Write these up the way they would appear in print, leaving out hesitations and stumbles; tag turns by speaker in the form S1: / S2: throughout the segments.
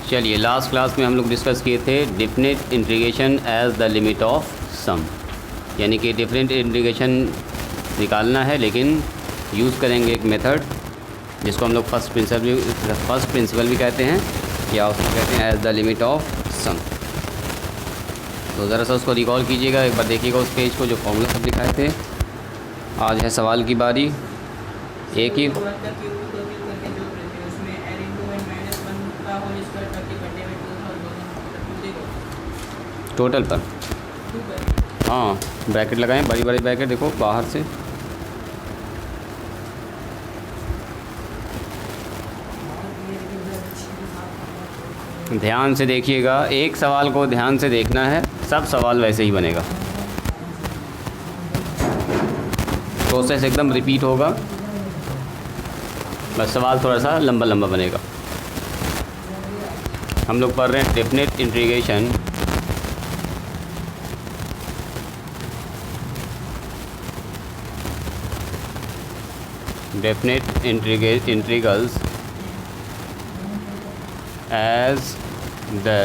S1: चलिए, last class में हम लोग डिस्कस किए थे definite integration as the limit of sum, यानी कि डिफरेंट इंटीग्रेशन निकालना है, लेकिन यूज़ करेंगे एक मेथड जिसको हम लोग फर्स्ट प्रिंसिपल भी कहते हैं, या उसको कहते हैं एज द लिमिट ऑफ सम। तो ज़रा सा उसको रिकॉल कीजिएगा, एक बार देखिएगा उस पेज को जो फॉर्मूला सब लिखाए थे। आज है सवाल की बारी। एक ही टोटल पर, हाँ ब्रैकेट लगाएं, बड़ी बड़ी ब्रैकेट देखो बाहर से। ध्यान से देखिएगा, एक सवाल को ध्यान से देखना है, सब सवाल वैसे ही बनेगा, प्रोसेस एकदम रिपीट होगा, बस सवाल थोड़ा सा लंबा लंबा बनेगा। हम लोग पढ़ रहे हैं definite integration integrals as the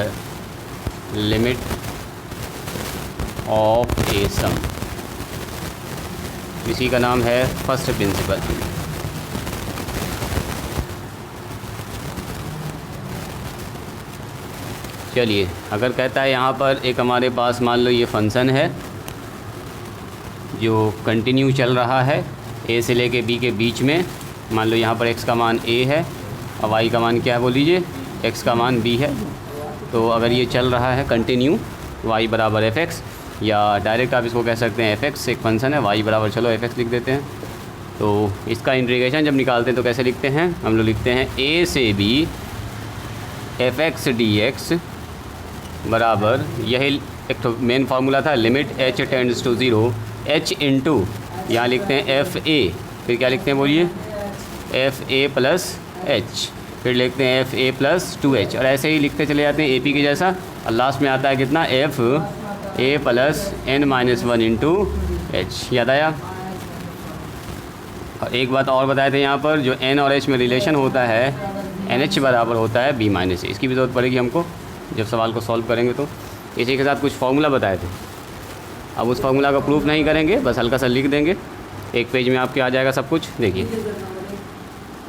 S1: limit of a sum। इसी का नाम है फर्स्ट प्रिंसिपल। चलिए, अगर कहता है यहाँ पर एक हमारे पास मान लो ये फंक्शन है जो कंटिन्यू चल रहा है ए से लेके बी के बीच में, मान लो यहाँ पर x का मान a है और y का मान क्या है बोल लीजिए, x का मान b है। तो अगर ये चल रहा है कंटिन्यू y बराबर fx, या डायरेक्ट आप इसको कह सकते हैं fx एक फंक्शन है, y बराबर चलो fx लिख देते हैं। तो इसका इंटीग्रेशन जब निकालते हैं तो कैसे लिखते हैं, हम लोग लिखते हैं a से b fx dx बराबर, यही एक तो मेन फार्मूला था, limit h tends to 0 h into यहाँ लिखते हैं एफ़ ए, फिर क्या लिखते हैं बोलिए, एफ़ ए प्लस एच, फिर लिखते हैं एफ़ ए प्लस 2h, और ऐसे ही लिखते चले जाते हैं ए पी के जैसा, और लास्ट में आता है कितना, F A plus n minus 1 into H. याद आया। और एक बात और बताए थे यहाँ पर, जो n और h में रिलेशन होता है NH बराबर होता है b माइनस a। इसकी भी ज़रूरत पड़ेगी हमको जब सवाल को सॉल्व करेंगे। तो इसी के साथ कुछ फार्मूला बताए थे, अब उस फार्मूला का प्रूफ नहीं करेंगे, बस हल्का सा लिख देंगे, एक पेज में आपके आ जाएगा सब कुछ। देखिए,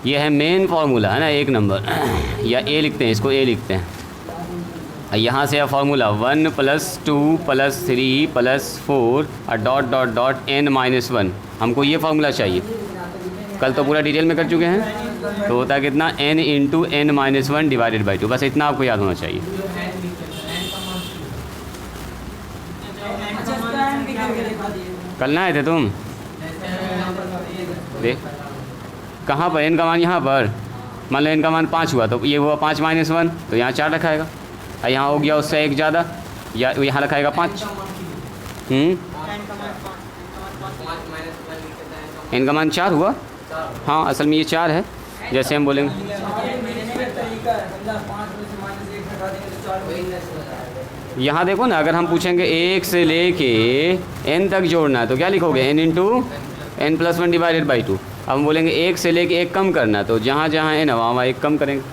S1: ये है मेन फार्मूला है ना, एक नंबर या ए लिखते हैं, इसको ए लिखते हैं। यहाँ से है फार्मूला 1 + 2 + 3 + 4 और dot dot dot n minus 1। हमको ये फार्मूला चाहिए, कल तो पूरा डिटेल में कर चुके हैं। तो होता है कितना, n into n minus 1 divided by 2, बस इतना आपको याद होना चाहिए। कल ना आए थे तुम, देख कहाँ पर n का मान, यहाँ पर मान लो n का मान 5 हुआ, तो ये हुआ 5 माइनस 1, तो यहाँ 4 रखाएगा, और यहाँ हो गया उससे एक ज़्यादा, या यहाँ रखाएगा 5। n का मान 4 हुआ, हाँ असल में ये 4 है, जैसे हम बोलेंगे यहाँ देखो ना, अगर हम पूछेंगे 1 से लेके n तक जोड़ना है तो क्या लिखोगे, n into n plus 1 divided by 2। अब हम बोलेंगे 1 से लेके 1 कम करना है, तो जहाँ जहाँ n है वहाँ 1 कम करेंगे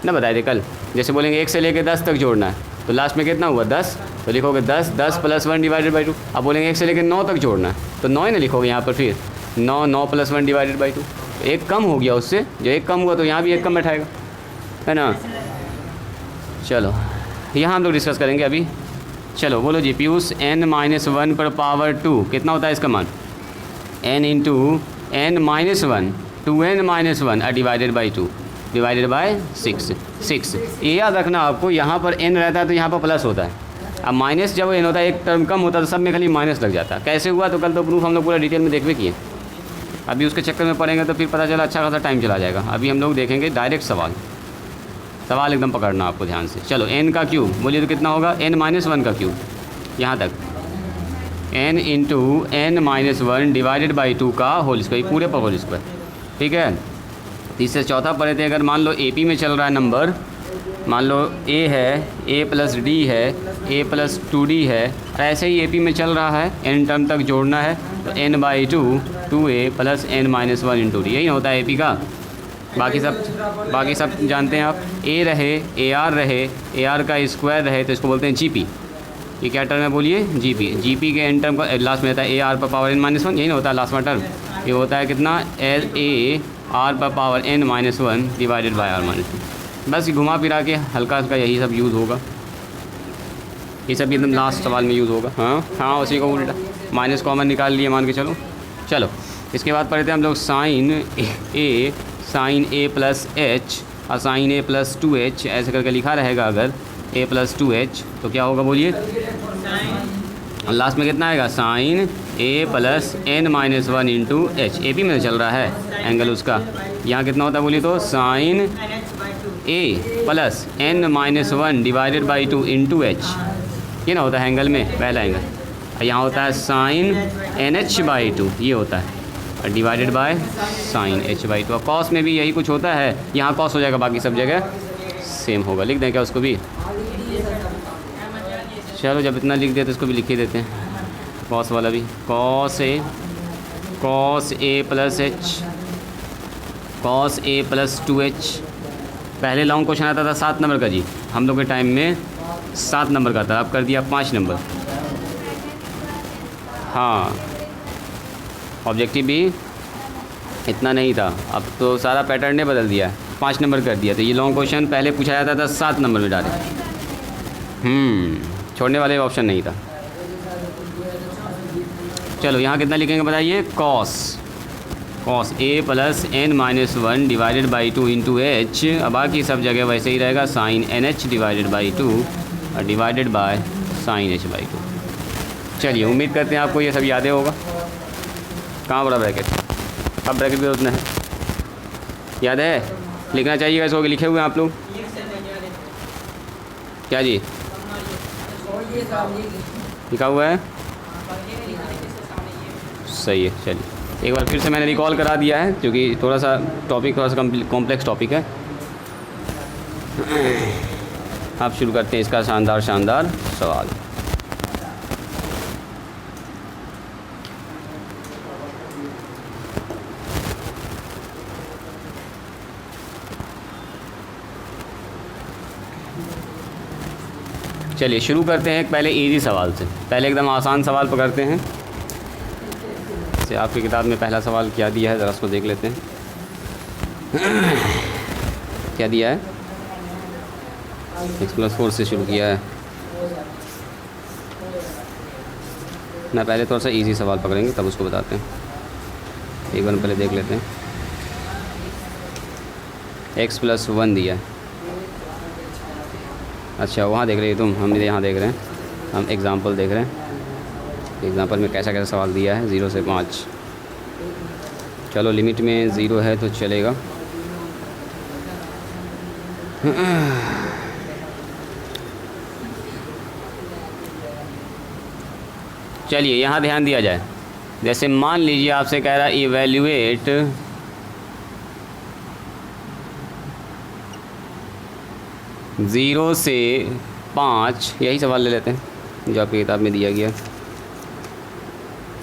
S1: ना, बताए थे कल। जैसे बोलेंगे 1 से लेके 10 तक जोड़ना है, तो लास्ट में कितना हुआ 10, तो लिखोगे 10 10 प्लस 1 डिवाइडेड बाई 2। अब बोलेंगे 1 से लेके 9 तक जोड़ना है, तो 9 ही ना लिखोगे यहाँ पर, फिर 9 9 प्लस 1 डिवाइडेड बाई 2, एक कम हो गया उससे, जो एक कम हुआ तो यहाँ भी एक कम बैठाएगा, है ना। चलो यहाँ हम लोग डिस्कस करेंगे अभी। चलो बोलो जी, पीयूष n माइनस 1 पर पावर 2 कितना होता है इसका मान, n into n minus 1 2n minus 1 divided by 2 divided by 6। ये याद रखना आपको, यहाँ पर n रहता है तो यहाँ पर प्लस होता है, अब माइनस जब n होता है एक टर्म कम होता है तो सब में खाली माइनस लग जाता है। कैसे हुआ, तो कल तो प्रूफ हम लोग पूरा डिटेल में देखते किए, अभी उसके चक्कर में पढ़ेंगे तो फिर पता चला अच्छा खासा टाइम चला जाएगा। अभी हम लोग देखेंगे डायरेक्ट सवाल एकदम पकड़ना आपको ध्यान से। चलो n का क्यूब बोलिए तो कितना होगा, n माइनस 1 का क्यूब, यहाँ तक n into n minus 1 divided by 2 का होल स्क्वायर, पूरे पर होल स्क्वायर, ठीक है। तीसरे चौथा पढ़े थे, अगर मान लो ए पी में चल रहा है नंबर, मान लो a है, a प्लस d है, a प्लस 2d है, ऐसे ही ए पी में चल रहा है, n टर्म तक जोड़ना है, तो n by 2 2a plus n minus 1 into D, यही होता है ए पी का। बाकी सब जानते हैं आप। ए रहे, ए आर रहे, ए आर का स्क्वायर रहे तो इसको बोलते हैं जी पी। ये क्या टर्म है बोलिए? G P. जी पी के एन टर्म का लास्ट में रहता है ए आर पर पावर n-1, यही ना होता है लास्ट में टर्म। ये होता है कितना? एल ए आर पर power n-1 divided by r-2। बस घुमा फिरा के हल्का हल्का यही सब यूज़ होगा, ये सब एकदम लास्ट सवाल में यूज़ होगा। हाँ उसी को उल्टा माइनस कॉमन निकाल लिए मान के चलो। इसके बाद पढ़ते हैं हम लोग साइन ए प्लस एच और साइन ए प्लस 2h ऐसे करके लिखा रहेगा। अगर a प्लस 2h तो क्या होगा बोलिए? लास्ट में कितना आएगा? Sine a plus n-1 into h. A P में चल रहा है एंगल उसका, यहाँ कितना होता है बोलिए? तो sine a plus n-1 divided by 2 into h, ये ना होता है एंगल में पहला एंगल। यहाँ होता है साइन NH/2, ये होता है डिवाइडेड बाय साइन H/2। और कॉस में भी यही कुछ होता है, यहाँ कॉस हो जाएगा, बाकी सब जगह सेम होगा। लिख दें क्या उसको भी? चलो जब इतना लिख दिया तो इसको भी लिख ही देते हैं, कॉस वाला भी। Cos A plus H, cos A plus 2h। पहले लॉन्ग क्वेश्चन आता था 7 नंबर का जी, हम लोग के टाइम में 7 नंबर का था, अब कर दिया 5 नंबर। हाँ ऑब्जेक्टिव भी इतना नहीं था, अब तो सारा पैटर्न ने बदल दिया, 5 नंबर कर दिया। तो ये लॉन्ग क्वेश्चन पहले पूछा जाता था 7 नंबर में डाले, छोड़ने वाले ऑप्शन नहीं था। चलो यहाँ कितना लिखेंगे बताइए? Cos A plus n-1 divided by 2 into H. अब बाकी सब जगह वैसे ही रहेगा, साइन NH डिवाइडेड बाई 2 और डिवाइडेड बाय साइन H/2। चलिए उम्मीद करते हैं आपको ये सब यादें होगा। कहाँ बड़ा ब्रैकेट? अब ब्रैकेट भी उतना है, याद है? लिखना चाहिए कैसे होगा? लिखे हुए हैं आप लोग क्या जी? लिखा हुआ है, सही है। चलिए एक बार फिर से मैंने रिकॉल करा दिया है, क्योंकि थोड़ा सा कॉम्प्लेक्स टॉपिक है। आप शुरू करते हैं इसका शानदार सवाल। चलिए शुरू करते हैं पहले इजी सवाल से। पहले एकदम आसान सवाल पकड़ते हैं। जैसे आपकी किताब में पहला सवाल क्या दिया है, ज़रा उसको देख लेते हैं। क्या दिया है? x+4 से शुरू किया है ना। पहले थोड़ा सा इजी सवाल पकड़ेंगे तब उसको बताते हैं। एक बार पहले देख लेते हैं। x+1 दिया है। अच्छा वहाँ देख रहे हो तुम, हम यहाँ देख रहे हैं, हम एग्ज़ाम्पल देख रहे हैं। एग्ज़ाम्पल में कैसा सवाल दिया है 0 से 5। चलो लिमिट में 0 है तो चलेगा। चलिए यहाँ ध्यान दिया जाए। जैसे मान लीजिए आपसे कह रहा है इवैल्यूएट ज़ीरो से 5, यही सवाल ले लेते हैं जो आपकी किताब में दिया गया।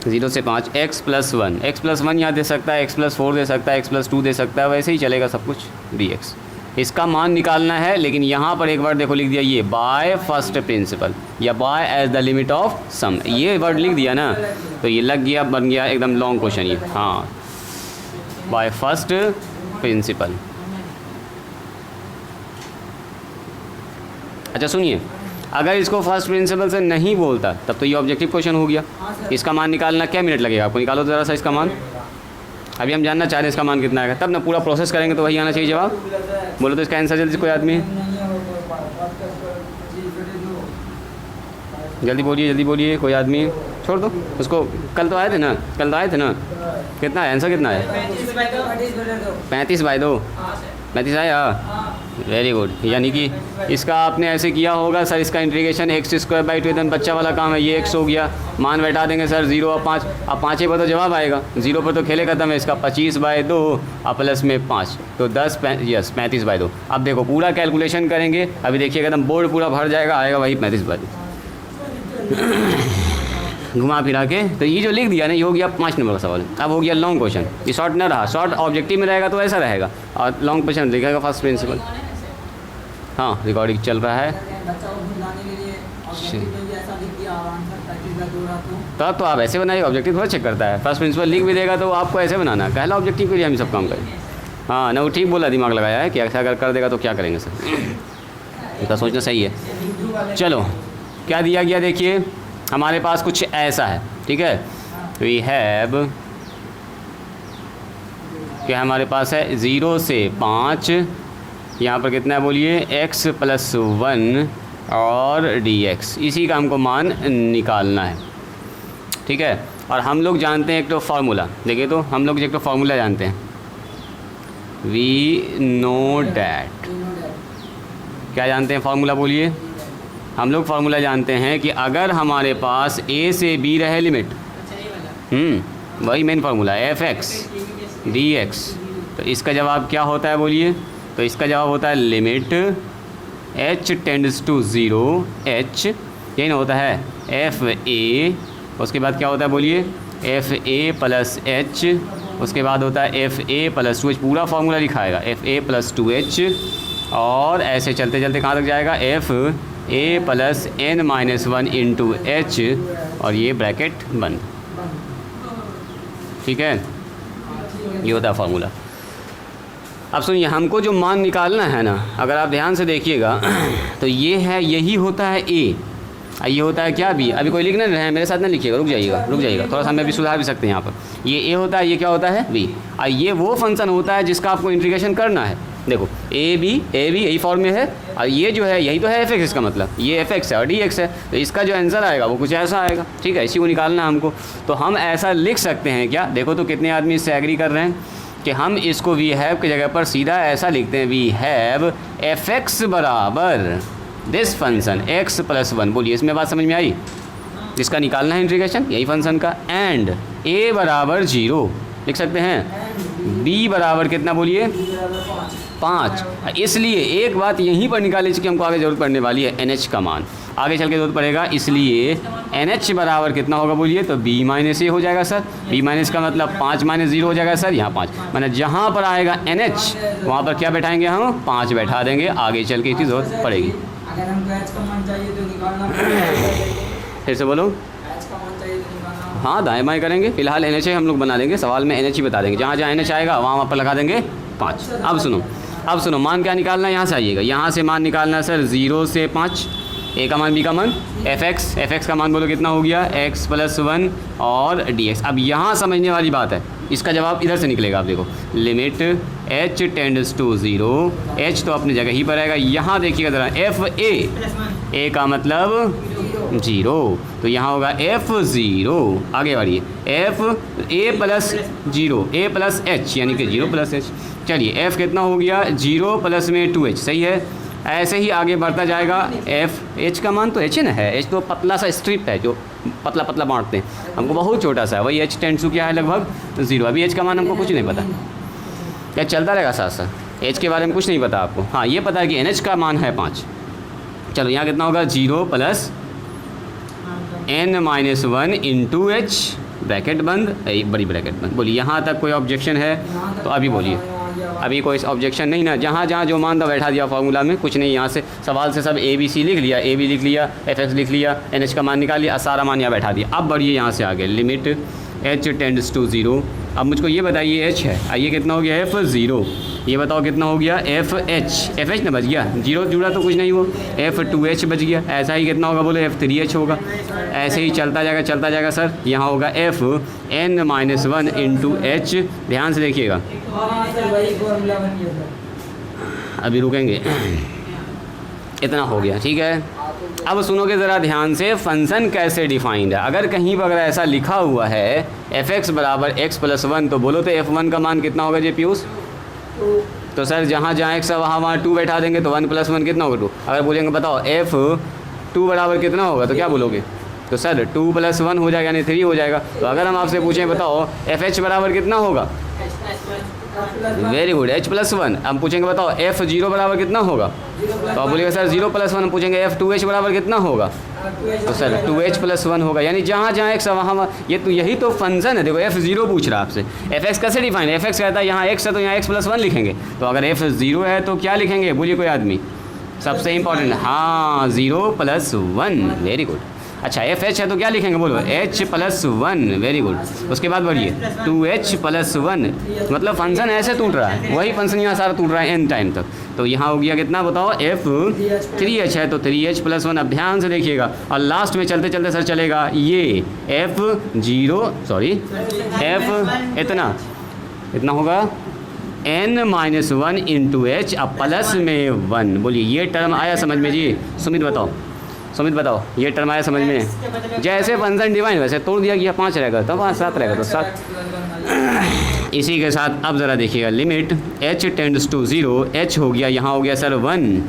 S1: 0 से 5 x+1, x+1 यहाँ दे सकता है, x+4 दे सकता है, x+2 दे सकता है, वैसे ही चलेगा सब कुछ dx। इसका मान निकालना है, लेकिन यहाँ पर एक वर्ड देखो लिख दिया, ये बाय फर्स्ट प्रिंसिपल या by as the limit of sum, ये वर्ड लिख दिया ना, तो ये लग गया, बन गया एकदम लॉन्ग क्वेश्चन ये। हाँ बाय फर्स्ट प्रिंसिपल। अच्छा सुनिए, अगर इसको फर्स्ट प्रिंसिपल से नहीं बोलता तब तो ये ऑब्जेक्टिव क्वेश्चन हो गया। इसका मान निकालना क्या मिनट लगेगा आपको? निकालो ज़रा सा इसका मान। अभी हम जानना चाह रहे हैं इसका मान कितना आएगा, तब ना पूरा प्रोसेस करेंगे तो वही आना चाहिए जवाब। बोलो तो इसका आंसर जल्दी से कोई आदमी, जल्दी बोलिए कोई आदमी। छोड़ दो उसको, कल तो आए थे ना, कितना है आंसर? कितना है? 35/2। 35 आया, वेरी गुड। यानी कि इसका आपने ऐसे किया होगा सर, इसका इंटीग्रेशन x²/2 एकदम बच्चा वाला काम है। ये x हो गया, मान बैठा देंगे सर 0 और 5। अब 5 पर तो जवाब आएगा, 0 पर तो खेले खत्म है। इसका 25/2 और प्लस में 5 तो 10 यस 35/2। अब देखो पूरा कैलकुलेशन करेंगे, अभी देखिएगा एकदम बोर्ड पूरा भर जाएगा, आएगा वही 35/2। घुमा फिरा के। तो ये जो लिख दिया ना, ये हो गया 5 नंबर का सवाल। अब हो गया लॉन्ग क्वेश्चन, ये शॉर्ट ना रहा, शॉर्ट ऑब्जेक्टिव में रहेगा तो ऐसा रहेगा, और लॉन्ग क्वेश्चन लिखेगा फर्स्ट प्रिंसिपल। हाँ, रिकॉर्डिंग चल रहा है। तब तो आप ऐसे बनाइए, ऑब्जेक्टिव थोड़ा चेक करता है, फर्स्ट प्रिंसिपल लिख भी देगा तो आपको ऐसे बनाना है, पहला ऑब्जेक्टिव के लिए हम सब काम करें। हाँ ना, वो ठीक बोला, दिमाग लगाया है कि ऐसा अगर कर देगा तो क्या करेंगे सर, इसका सोचना सही है। चलो क्या दिया गया देखिए, हमारे पास कुछ ऐसा है, ठीक है। वी हैव, क्या हमारे पास है 0 से 5, यहाँ पर कितना है बोलिए, x + 1 और dx, इसी का हमको मान निकालना है, ठीक है। और हम लोग जानते हैं एक तो फार्मूला, देखिए तो हम लोग एक तो फार्मूला जानते हैं, वी नो डैट, क्या जानते हैं फार्मूला बोलिए, हम लोग फार्मूला जानते हैं कि अगर हमारे पास a से b रहे लिमिट, वही मेन फार्मूला है, fx dx, तो इसका जवाब क्या होता है बोलिए, तो इसका जवाब होता है limit h tends to 0 h, यही ना होता है fa, उसके बाद क्या होता है बोलिए, fa + h, उसके बाद होता है fa + 2h, पूरा फार्मूला लिखाएगा fa + 2h, और ऐसे चलते चलते कहाँ तक जाएगा, fa + n-1 × h, और ये ब्रैकेट बंद, ठीक है, ये होता है फार्मूला। अब सुनिए, हमको जो मान निकालना है ना, अगर आप ध्यान से देखिएगा तो ये है, यही होता है a, ये होता है क्या b, अभी कोई लिखना नहीं है, मेरे साथ ना लिखिएगा, रुक जाइएगा थोड़ा सा, हम अभी सुधार भी सकते हैं यहाँ पर। ये a होता है, ये क्या होता है b, और ये वो फंक्शन होता है जिसका आपको इंटीग्रेशन करना है। देखो a b यही फॉर्म में है, और ये जो है यही तो है fx, इसका मतलब ये fx है और dx है, तो इसका जो आंसर आएगा वो कुछ ऐसा आएगा, ठीक है, इसी को निकालना है हमको। तो हम ऐसा लिख सकते हैं क्या, देखो तो कितने आदमी इससे एग्री कर रहे हैं कि हम इसको वी हैव की जगह पर सीधा ऐसा लिखते हैं, वी हैव fx बराबर दिस फंक्शन x + 1, बोलिए इसमें बात समझ में आई, जिसका निकालना है इंटीग्रेशन यही फंक्शन का, एंड a बराबर 0 लिख सकते हैं, b बराबर कितना बोलिए 5। इसलिए एक बात यहीं पर निकाली कि हमको आगे ज़रूरत पड़ने वाली है NH का मान, आगे चल के ज़रूरत पड़ेगा, इसलिए NH बराबर कितना होगा बोलिए, तो b - a हो जाएगा सर, b- का मतलब 5 - 0 हो जाएगा सर, यहाँ 5, मैंने जहाँ पर आएगा NH वहाँ पर क्या बैठाएंगे हम, 5 बैठा देंगे, आगे चल के इसकी ज़रूरत पड़ेगी।
S2: अगर हमको h का मान चाहिए तो निकालना,
S1: फिर से बोलो,
S2: h का मान चाहिए तो निकालना,
S1: हाँ दाएँ बाएँ करेंगे, फिलहाल NH हम लोग बना लेंगे, सवाल में NH ही बता देंगे, जहाँ जहाँ NH आएगा वहाँ पर लगा देंगे 5। अब सुनो मान क्या निकालना है, यहाँ से आइएगा, यहाँ से मान निकालना है सर 0 से 5, a का मान b का मान, fx का मान बोलो कितना हो गया, x + 1 और dx। अब यहाँ समझने वाली बात है, इसका जवाब इधर से निकलेगा, आप देखो limit h tends to 0, h तो अपनी जगह ही पर आएगा, यहाँ देखिएगा ज़रा fa, a का मतलब 0, तो यहाँ होगा f0, आगे बढ़िए a + h, यानी कि 0 + h, चलिए f कितना हो गया, 0 प्लस में 2h, सही है। ऐसे ही आगे बढ़ता जाएगा, h का मान तो h है ना, है h तो पतला सा स्ट्रिप है जो पतला पतला बांटते हैं, हमको बहुत छोटा सा है, वही h टेंड्स टू क्या है लगभग 0, अभी h का मान हमको कुछ नहीं पता, क्या चलता रहेगा साथ साथ, h के बारे में कुछ नहीं पता आपको, हाँ ये पता है कि NH का मान है 5। चलो यहाँ कितना होगा, 0 + n-1 × h, ब्रैकेट बंद, बड़ी ब्रैकेट बंद, बोलिए यहाँ तक कोई ऑब्जेक्शन है तो अभी बोलिए, अभी कोई ऑब्जेक्शन नहीं ना, जहाँ जहाँ जो मान था बैठा दिया फार्मूला में, कुछ नहीं, यहाँ से सवाल से सब ABC लिख लिया, AB लिख लिया, fx लिख लिया, NH का मान निकाल लिया, सारा मान यहाँ बैठा दिया। अब बढ़िए यहाँ से आगे, लिमिट h टेंड्स टू 0, अब मुझको ये बताइए h है, आइए कितना हो गया f0, ये बताओ कितना हो गया fh ना बच गया, 0 जुड़ा तो कुछ नहीं हो, f2h बच गया, ऐसा ही कितना होगा बोलो f3h होगा, ऐसे ही चलता जाएगा सर, यहाँ होगा fn-1 × h, ध्यान से देखिएगा, अभी रुकेंगे, इतना हो गया, ठीक है। अब सुनोगे ज़रा ध्यान से, फंक्शन कैसे डिफाइंड है, अगर कहीं पर अगर ऐसा लिखा हुआ है fx बराबर x + 1, तो बोलो तो f1 का मान कितना होगा जे पीयूष, तो सर जहाँ जहाँ x है वहाँ 2 बैठा देंगे, तो 1 + 1 कितना होगा 2, अगर बोलेंगे बताओ f2 बराबर कितना होगा, तो क्या बोलोगे, तो सर 2 + 1 हो जाएगा, यानी 3 हो जाएगा। तो अगर हम आपसे पूछें बताओ fh बराबर कितना होगा, very good, H plus one. हम पूछेंगे बताओ एफ जीरो बराबर कितना होगा, तो आप बोलिएगा सर जीरो प्लस वन। हम पूछेंगे एफ टू एच बराबर कितना होगा, तो sir two h plus one होगा। यानी जहाँ जहाँ एक्स वहाँ ये तो यही तो फंक्शन है। देखो एफ जीरो पूछ रहा है आपसे, एफ एक्स कैसे डिफाइन, एफ एक्स कहता है यहाँ एक्स है तो यहाँ एक्स प्लस वन लिखेंगे। तो अगर एफ जीरो है तो क्या लिखेंगे, बोलिए कोई आदमी, सबसे इंपॉर्टेंट, हाँ zero plus one, very good. अच्छा एफ एच है तो क्या लिखेंगे, बोलो H plus one, very good. उसके बाद बढ़िए टू एच प्लस वन, मतलब फंक्शन ऐसे टूट रहा है, वही फंक्शन यहाँ सारा टूट रहा है एन टाइम तक। तो यहाँ हो गया कितना बताओ, एफ थ्री एच है तो थ्री एच प्लस वन। अब ध्यान से देखिएगा और लास्ट में चलते चलते सर चलेगा ये एफ जीरो, सॉरी एफ इतना होगा n minus one into H, अब प्लस में वन। बोलिए ये टर्म आया समझ में जी, सुमित बताओ ये टर्म आया समझ में। जैसे फंक्शन डिवाइन वैसे तोड़ दिया गया, 5 रहेगा तो 5, 7 रहेगा तो 7। इसी के साथ अब ज़रा देखिएगा limit h tends to 0, h हो गया यहाँ हो गया सर 1,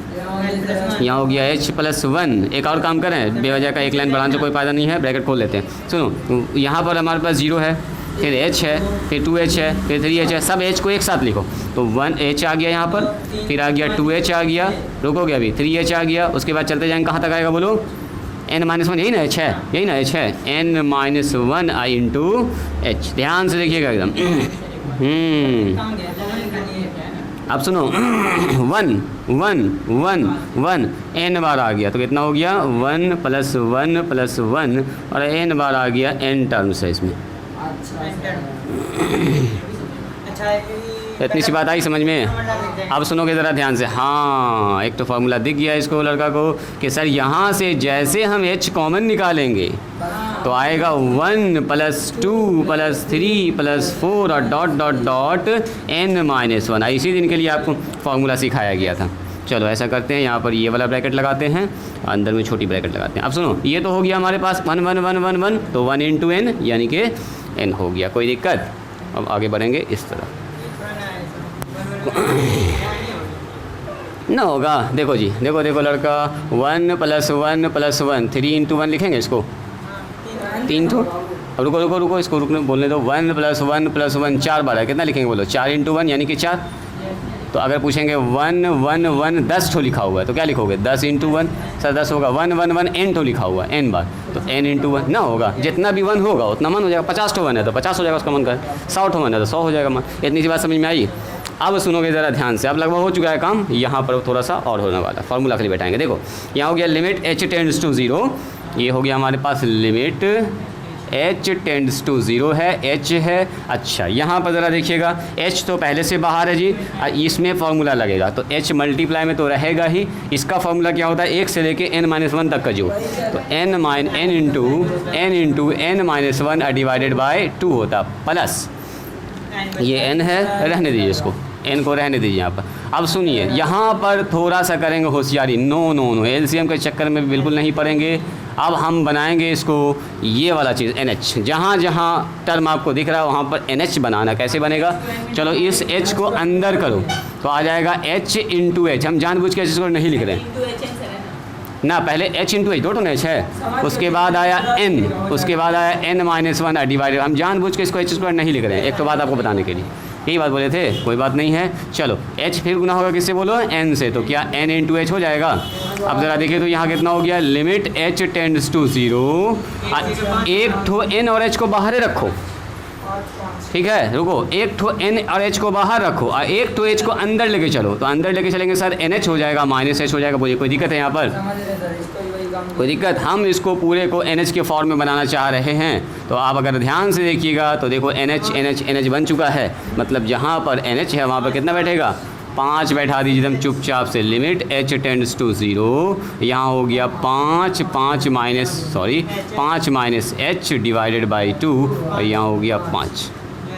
S1: यहाँ हो गया h प्लस 1। एक और काम करें, बेवजह का एक लाइन बढ़ाने से कोई फ़ायदा नहीं है, ब्रैकेट खोल लेते हैं। सुनो यहाँ पर हमारे पास 0 है, फिर h है, फिर 2h है, फिर 3h है, सब h को एक साथ लिखो। तो 1h आ गया यहाँ पर, फिर आ गया 2h आ गया, रुकोगे अभी 3h आ गया, उसके बाद चलते जाएंगे कहाँ तक आएगा बोलो, n माइनस वन, यही ना h है, यही ना h है, n माइनस वन आई इंटू एच। ध्यान से देखिएगा एकदम। अब सुनो 1 1 1 1 n बार आ गया तो कितना हो गया 1 प्लस 1 प्लस 1 और n बार आ गया n टर्म्स है इसमें। इतनी सी बात आई समझ में। अब सुनोगे ज़रा ध्यान से, हाँ एक तो फार्मूला दिख गया इसको लड़का को कि सर यहाँ से जैसे हम h कॉमन निकालेंगे तो आएगा 1 प्लस 2 प्लस 3 प्लस 4 और dot dot dot n minus one. इसी दिन के लिए आपको फार्मूला सिखाया गया था। चलो ऐसा करते हैं, यहाँ पर ये वाला ब्रैकेट लगाते हैं, अंदर में छोटी ब्रैकेट लगाते हैं। अब सुनो ये तो हो गया हमारे पास 1 1 1 1 1, तो 1 इंटू n यानी कि n हो गया, कोई दिक्कत। अब आगे बढ़ेंगे इस तरह ना होगा। देखो जी देखो लड़का 1 प्लस 1 प्लस 1, 3 इंटू 1 लिखेंगे इसको, 3 तो अब रुको इसको रुकने बोलने दो। 1 प्लस 1 प्लस 1 4 बार है, कितना लिखेंगे बोलो, 4 इंटू 1 यानी कि 4। तो अगर पूछेंगे 1 1 1 10 ठो लिखा हुआ है तो क्या लिखोगे, 10 इंटू 1, सर 10 होगा। 1 1 1 n ठो लिखा हुआ है n बार, तो n इंटू 1 ना होगा, जितना भी 1 होगा उतना मन हो जाएगा। 50 ठो 1 है तो 50 हो जाएगा उसका मन का, 100 ठो 1 है तो 100 हो जाएगा मन। इतनी सी बात समझ में आई। अब सुनोगे ज़रा ध्यान से, अब लगभग हो चुका है काम, यहाँ पर थोड़ा सा और होने वाला, फार्मूला के लिए बैठाएंगे। देखो यहाँ हो गया लिमिट h टेंड्स टू 0, ये हो गया हमारे पास लिमिट h टेंड्स टू 0 है, h है। अच्छा यहाँ पर ज़रा देखिएगा h तो पहले से बाहर है जी, इसमें फार्मूला लगेगा तो h मल्टीप्लाई में तो रहेगा ही। इसका फार्मूला क्या होता है, 1 से लेके n माइनस वन तक का जो, तो n into n minus one divided by 2 होता, प्लस ये n है, रहने दीजिए इसको, n को रहने दीजिए यहाँ पर। अब सुनिए यहाँ पर थोड़ा सा करेंगे होशियारी, नो एलसीएम के चक्कर में बिल्कुल नहीं पड़ेंगे। अब हम बनाएंगे इसको ये वाला चीज़ NH, जहाँ जहाँ टर्म आपको दिख रहा है वहाँ पर NH बनाना। कैसे बनेगा, चलो इस H को अंदर करो तो आ जाएगा H इंटू एच। हम जानबूझ के इसको नहीं लिख रहे हैं ना, पहले h into h, 2 two h है, उसके बाद आया n, उसके बाद आया n माइनस वन डिवाइडेड। हम जानबूझ के इसको h स्क्वायर नहीं लिख रहे हैं, एक तो बात आपको बताने के लिए, यही बात बोले थे, कोई बात नहीं है। चलो h फिर गुना होगा किससे बोलो, n से, तो क्या n इंटू एच हो जाएगा। अब ज़रा देखिए तो यहाँ कितना हो गया, लिमिट h टेंड्स टू 0, एक ठो n और h को बाहर रखो, ठीक है, रुको, एक ठो n और h को बाहर रखो और एक ठो h को अंदर लेके चलो, तो अंदर लेके चलेंगे सर NH हो जाएगा, माइनस h हो जाएगा। बोलिए कोई दिक्कत है यहाँ पर, कोई दिक्कत। हम इसको पूरे को NH के फॉर्म में बनाना चाह रहे हैं, तो आप अगर ध्यान से देखिएगा तो देखो NH बन चुका है, मतलब जहाँ पर NH है वहाँ पर कितना बैठेगा, 5 बैठा दीजिए एकदम चुपचाप से। लिमिट h टेंड्स टू 0, यहाँ हो गया 5 माइनस h डिवाइडेड बाई 2 और यहाँ हो गया 5।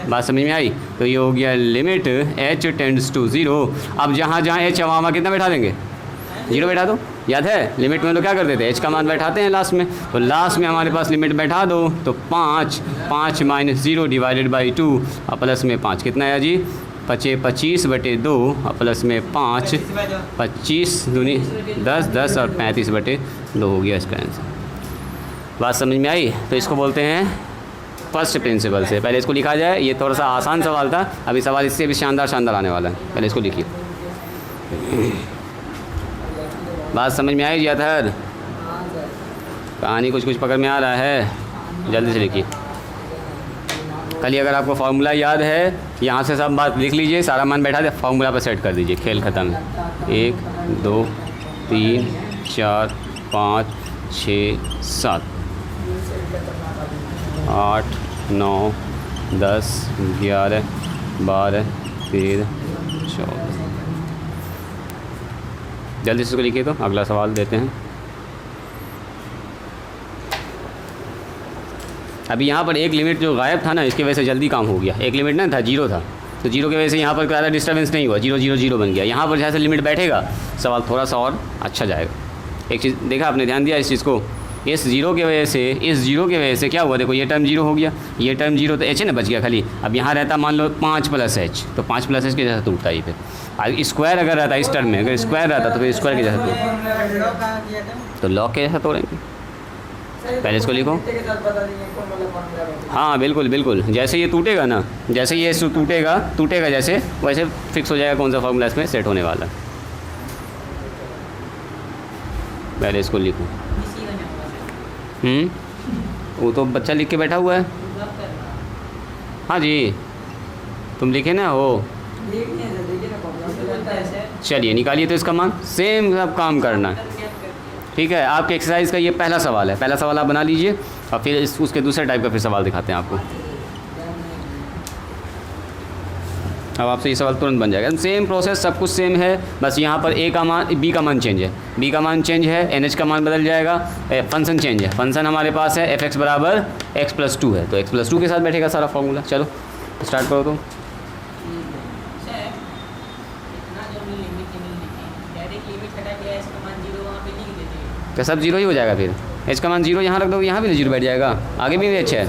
S1: बात समझ में आई। तो ये हो गया लिमिट h टेंड्स टू 0। अब जहाँ जहाँ h है वहाँ कितना बैठा देंगे, 0 बैठा दो। याद है लिमिट में लोग क्या करते थे, h का मान बैठाते हैं लास्ट में, तो लास्ट में हमारे पास लिमिट बैठा दो तो 5 माइनस 0 डिवाइडेड बाई 2 और प्लस में 5 कितना है जी, 25/2 और प्लस में 5, 25 दूनी 10 और 35/2 हो गया इसका आंसर। बात समझ में आई। तो इसको बोलते हैं फर्स्ट प्रिंसिपल से। पहले इसको लिखा जाए, ये थोड़ा सा आसान सवाल था, अभी सवाल इससे भी शानदार शानदार आने वाला है। पहले इसको लिखिए। बात समझ में आई जियादर? कहानी कुछ कुछ पकड़ में आ रहा है? जल्दी से लिखिए। खाली अगर आपको फार्मूला याद है, यहाँ से सब बात लिख लीजिए, सारा मान बैठा दे, फार्मूला पर सेट कर दीजिए, खेल ख़त्म है। 1 2 3 4 5 6 7 8 9 10 11 12 13 14। जल्दी से इसको लिखिए। तो अगला सवाल देते हैं। अभी यहाँ पर एक लिमिट जो गायब था ना, इसकी वजह से जल्दी काम हो गया। एक लिमिट ना था, 0 था, तो 0 की वजह से यहाँ पर ज़्यादा डिस्टर्बेंस नहीं हुआ, 0 0 0 बन गया। यहाँ पर जैसे लिमिट बैठेगा सवाल थोड़ा सा और अच्छा जाएगा। एक चीज़ देखा आपने, ध्यान दिया इस चीज़ को, इस 0 की वजह से, इस 0 की वजह से क्या हुआ? देखो ये टर्म 0 हो गया, ये टर्म 0 तो h है ना, बच गया खाली। अब यहाँ रहता मान लो 5 + h, तो 5 + h के जैसा टूटता ही। फिर स्क्वायर अगर रहता इस टर्म में, अगर स्क्वायर रहता तो फिर स्क्वायर के जैसा टूटता, तो लॉग के जैसा तोड़ेंगे। पहले इसको लिखो। हाँ बिल्कुल बिल्कुल, जैसे ये टूटेगा ना, जैसे ये टूटेगा जैसे, वैसे फिक्स हो जाएगा कौन सा फार्मूला इसमें सेट होने वाला। पहले इसको लिखो। वो तो बच्चा लिख के बैठा हुआ है। हाँ जी, तुम लिखे ना हो। चलिए निकालिए तो इसका मान, सेम सब काम करना है। ठीक है, आपके एक्सरसाइज का ये पहला सवाल है। पहला सवाल आप बना लीजिए और फिर उसके दूसरे टाइप का फिर सवाल दिखाते हैं आपको। अब आपसे ये सवाल तुरंत बन जाएगा। सेम प्रोसेस, सब कुछ सेम है, बस यहाँ पर ए का मान, बी का मान चेंज है, बी का मान चेंज है, एन एच का मान बदल जाएगा, फंक्शन चेंज है। फंक्शन हमारे पास है f(x) बराबर x+2 है, तो x+2 के साथ बैठेगा सारा फॉर्मूला। चलो स्टार्ट करो। तो सब 0 ही हो जाएगा। फिर h का मान 0 यहाँ रख दो, यहाँ भी 0 बैठ जाएगा, आगे भी h है।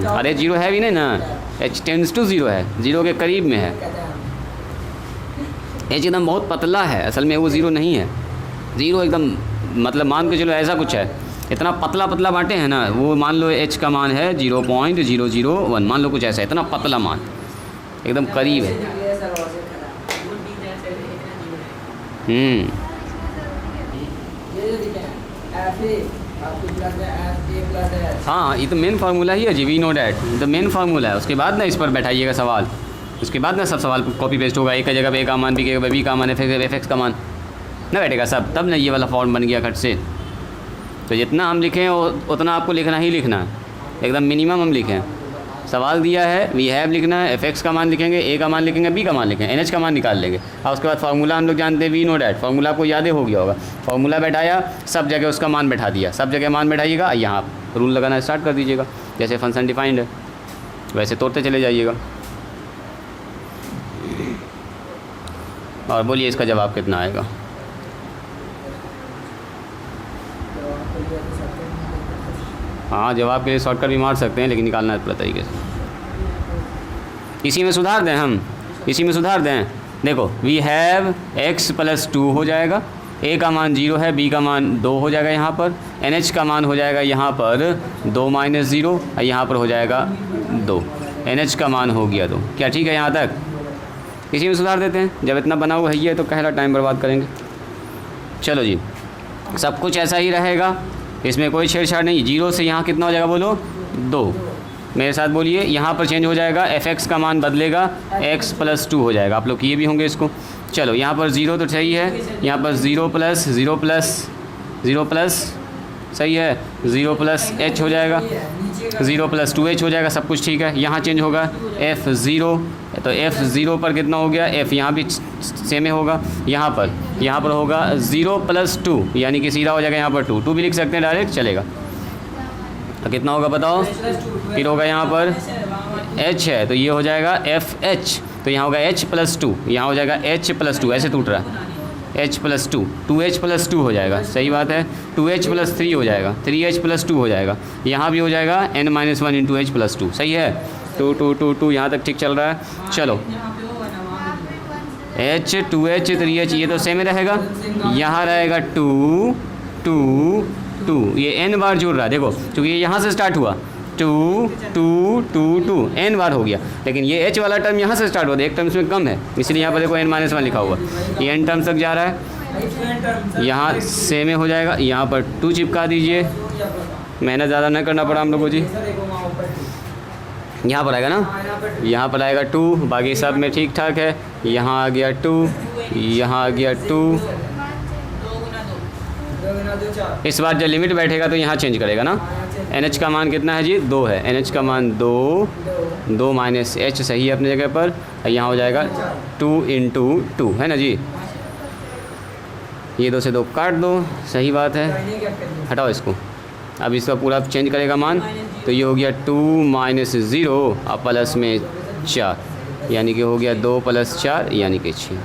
S1: अरे 0 है भी नहीं ना, h टेंड्स टू 0 है, 0 के करीब में है। h एकदम बहुत पतला है, असल में वो 0 नहीं है। 0 एकदम मतलब मान के चलो ऐसा कुछ है, इतना पतला पतला बांटे हैं ना, वो मान लो h का मान है 0.001, मान लो कुछ ऐसा, इतना पतला मान एकदम करीब है। हाँ, ये तो मेन फार्मूला ही है जी, वी नो डैट, तो मेन फार्मूला है। उसके बाद ना इस पर बैठाइएगा सवाल, उसके बाद ना सब सवाल कॉपी पेस्ट होगा। एक जगह पे a का मान, b के b का मान, f(x) का मान ना बैठेगा सब, तब ना ये वाला फॉर्म बन गया खट से। तो जितना हम लिखें उतना आपको लिखना ही लिखना है, एकदम मिनिमम हम लिखें। सवाल दिया है, वी हैव लिखना है, f(x) का मान लिखेंगे, a का मान लिखेंगे, b का मान लिखेंगे, NH का मान निकाल लेंगे। और उसके बाद फार्मूला हम लोग जानते हैं, वी नो डैट, फार्मूला आपको याद हो गया होगा। फार्मूला बैठाया, सब जगह उसका मान बैठा दिया, सब जगह मान बैठाइएगा, यहाँ रूल लगाना स्टार्ट कर दीजिएगा। जैसे फंक्शन डिफाइंड है वैसे तोड़ते चले जाइएगा। और बोलिए इसका जवाब कितना आएगा। हाँ, जवाब के लिए शॉर्टकट भी मार सकते हैं, लेकिन निकालना है पूरा तरीके से। इसी में सुधार दें हम, इसी में सुधार दें। देखो, वी हैव x+2 हो जाएगा, a का मान 0 है, b का मान 2 हो जाएगा यहाँ पर, NH का मान हो जाएगा यहाँ पर 2 - 0, और यहाँ पर हो जाएगा 2, NH का मान हो गया 2। क्या ठीक है यहाँ तक? इसी में सुधार देते हैं, जब इतना बना हुआ है ये तो कहला टाइम बर्बाद करेंगे। चलो जी, सब कुछ ऐसा ही रहेगा, इसमें कोई छेड़छाड़ नहीं। 0 से यहाँ कितना हो जाएगा बोलो? 2। मेरे साथ बोलिए, यहाँ पर चेंज हो जाएगा, f(x) का मान बदलेगा, x+2 हो जाएगा। आप लोग किए भी होंगे इसको। चलो यहाँ पर 0 तो सही है, यहाँ पर 0 प्लस सही है, 0 + h हो जाएगा, 0 + 2h हो जाएगा, सब कुछ ठीक है। यहाँ चेंज होगा f0, तो f0 पर कितना हो गया, f यहाँ भी सेम होगा, यहाँ पर होगा 0 + 2, यानी कि सीधा हो जाएगा यहाँ पर 2 भी लिख सकते हैं डायरेक्ट, चलेगा। तो कितना होगा बताओ? फिर होगा यहाँ पर h है, तो ये हो जाएगा fh, तो यहाँ होगा h+2, यहाँ हो जाएगा h+2, ऐसे टूट रहा है, h+2, 2h+2 हो जाएगा, सही बात है। 2h+3 हो जाएगा, 3h+2 हो जाएगा, यहाँ भी हो जाएगा n-1 × h+2, सही है। 2 2 2 2 यहाँ तक ठीक चल रहा है। चलो, h 2h 3h ये तो सेम ही रहेगा, यहाँ रहेगा 2 2 2, ये n बार जुड़ रहा है देखो, क्योंकि ये यहाँ से स्टार्ट हुआ 2 2 2 2 n बार हो गया, लेकिन ये h वाला टर्म यहाँ से स्टार्ट हुआ, एक टर्म इसमें कम है, इसलिए यहाँ पर देखो n-1 लिखा हुआ, ये n टर्म्स तक जा रहा है, यहाँ सेम हो जाएगा, यहाँ पर 2 चिपका दीजिए, मेहनत ज़्यादा नहीं करना पड़ा हम लोगों को जी। यहाँ पर आएगा ना, यहाँ पर आएगा 2, बाकी सब में ठीक ठाक है, यहाँ आ गया 2, यहाँ आ गया 2, इस बार जब लिमिट बैठेगा तो यहाँ चेंज करेगा ना। NH का मान कितना है जी 2 है, NH का मान 2 माइनस H सही है अपनी जगह पर, यहाँ हो जाएगा 2 इंटू 2 है ना जी, ये 2 से 2 काट दो, सही बात है, हटाओ इसको। अब इसका पूरा चेंज करेगा मान, तो ये हो गया 2 माइनस 0 और प्लस में 4, यानी कि हो गया 2 + 4 यानी कि 6।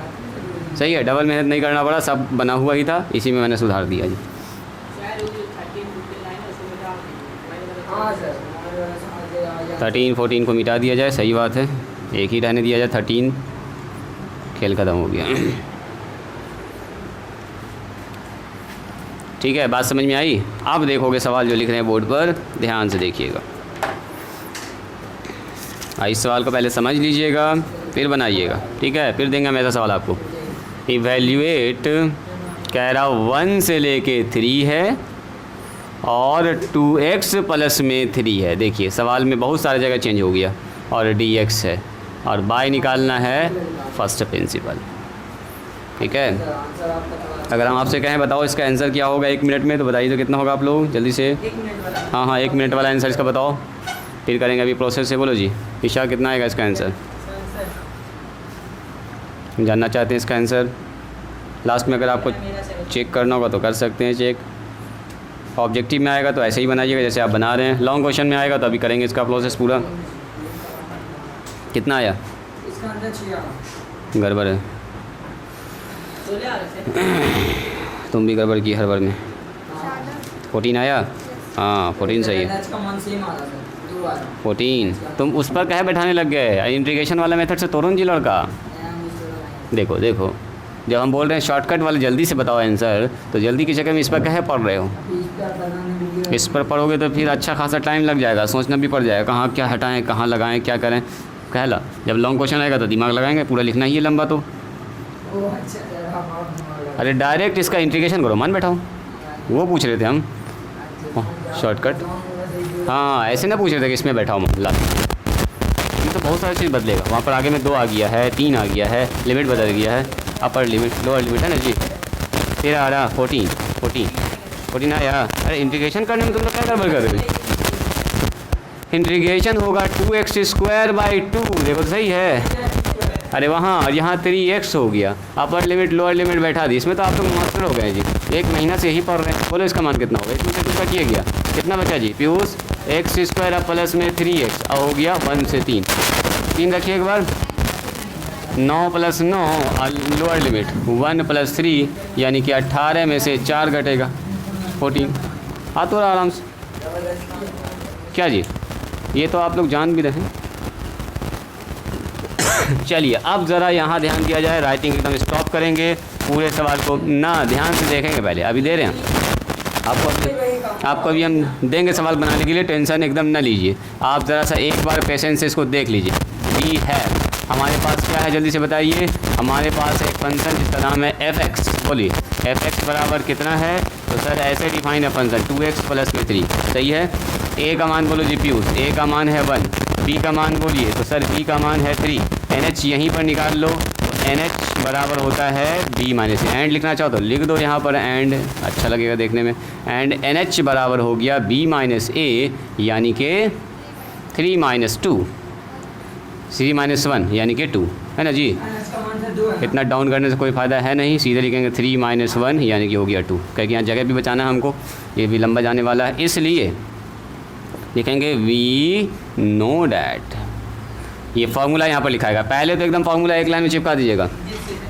S1: सही है, डबल मेहनत नहीं करना पड़ा, सब बना हुआ ही था, इसी में मैंने सुधार दिया जी। 13 14 को मिटा दिया जाए, सही बात है, एक ही रहने दिया जाए 13, खेल ख़त्म हो गया। ठीक है, बात समझ में आई। अब देखोगे सवाल जो लिख रहे हैं बोर्ड पर, ध्यान से देखिएगा, इस सवाल को पहले समझ लीजिएगा फिर बनाइएगा, ठीक है, फिर देंगे हम ऐसा सवाल आपको। इवैल्यूएट कह रहा 1 से लेके 3 है और 2x प्लस में 3 है। देखिए सवाल में बहुत सारी जगह चेंज हो गया, और dx है, और बाय निकालना है फर्स्ट प्रिंसिपल, ठीक है। अगर हम आपसे कहें बताओ इसका आंसर क्या होगा 1 मिनट में, तो बताइए तो कितना होगा आप लोग जल्दी से। हाँ 1 मिनट वाला आंसर इसका बताओ, फिर करेंगे अभी प्रोसेस से। बोलो जी ईशा, कितना आएगा इसका आंसर, जानना चाहते हैं इसका आंसर। लास्ट में अगर आपको चेक करना होगा तो कर सकते हैं चेक, ऑब्जेक्टिव में आएगा तो ऐसे ही बनाइएगा जैसे आप बना रहे हैं, लॉन्ग क्वेश्चन में आएगा तो अभी करेंगे इसका प्रोसेस पूरा। कितना आया,
S2: इसका आंसर 6
S1: गड़बड़ है, तुम भी गड़बड़ की हर बार में। 14 आया, हाँ 14 सही है, 14। तुम उस पर कहे बैठाने लग गए, इंटीग्रेशन वाला मेथड से तोड़ो जी लड़का। देखो देखो, जब हम बोल रहे हैं शॉर्टकट वाले जल्दी से बताओ आंसर, तो जल्दी के चक्कर में इस पर कहे पढ़ रहे हो, इस पर पढ़ोगे तो फिर अच्छा खासा टाइम लग जाएगा, सोचना भी पड़ जाएगा कहाँ क्या हटाएं, कहाँ लगाएं, क्या करें। कहला जब लॉन्ग क्वेश्चन आएगा तो दिमाग लगाएंगे, पूरा लिखना ही है लंबा तो। अरे डायरेक्ट इसका इंटीग्रेशन करो, मान बैठाओ, वो पूछ रहे थे हम शॉर्टकट। हाँ ऐसे ना पूछ रहे थे कि इसमें बैठाओ लास्ट, तो बहुत सारी चीज़ बदलेगा। वहाँ पर आगे में 2 आ गया है, 3 आ गया है, लिमिट बदल गया है, अपर लिमिट लोअर लिमिट है ना जी। फिर आ रहा 14 आया। अरे इंटीग्रेशन करने में तुम लोग क्या गड़बड़ कर रहे हो, इंटीग्रेशन होगा 2x²/2, देखो सही है। अरे वहाँ और यहाँ 3x हो गया, अपर लिमिट लोअर लिमिट बैठा दी, इसमें तो आप लोग मास्टर हो गए जी, 1 महीना से यही पढ़ रहे हैं। बोलो इसका मान कितना होगा, इसमें से दूसरा किया गया कितना बचा जी, पीयूष x² अब प्लस में 3x और हो गया 1 से 3 रखिए एक बार, 9 + 9 और लोअर लिमिट 1 + 3 यानी कि 18 में से 4 घटेगा 14। तो आराम से क्या जी, ये तो आप लोग जान भी रहे हैं। चलिए अब ज़रा यहाँ ध्यान दिया जाए, राइटिंग एकदम स्टॉप करेंगे, पूरे सवाल को ना ध्यान से देखेंगे पहले, अभी दे रहे हैं आपको अभी हम देंगे सवाल बनाने के लिए, टेंशन एकदम ना लीजिए। आप ज़रा सा एक बार पेशेंस से इसको देख लीजिए। बी है हमारे पास, क्या है जल्दी से बताइए। हमारे पास एक फंक्शन जिसका नाम है fx, बोलिए fx बराबर कितना है, तो सर ऐसे डिफाइन है फंक्शन 2x + में 3, सही है। a का मान बोलो जी पीयूष, a का मान है 1, b का मान बोलिए, तो सर b का मान है 3, NH यहीं पर निकाल लो, NH बराबर होता है b माइनस ए, एंड लिखना चाहो तो लिख दो यहाँ पर, एंड अच्छा लगेगा देखने में, एंड NH बराबर हो गया b माइनस ए यानी कि 3 - 2, 3 - 1 यानी कि 2 है ना जी। इतना डाउन करने से कोई फ़ायदा है नहीं, सीधे लिखेंगे 3 - 1 यानी कि हो गया 2, क्योंकि यहाँ जगह भी बचाना है हमको, ये भी लंबा जाने वाला है, इसलिए लिखेंगे वी नो डैट। ये फार्मूला यहाँ पर लिखाएगा, पहले तो एकदम फार्मूला एक लाइन में चिपका दीजिएगा।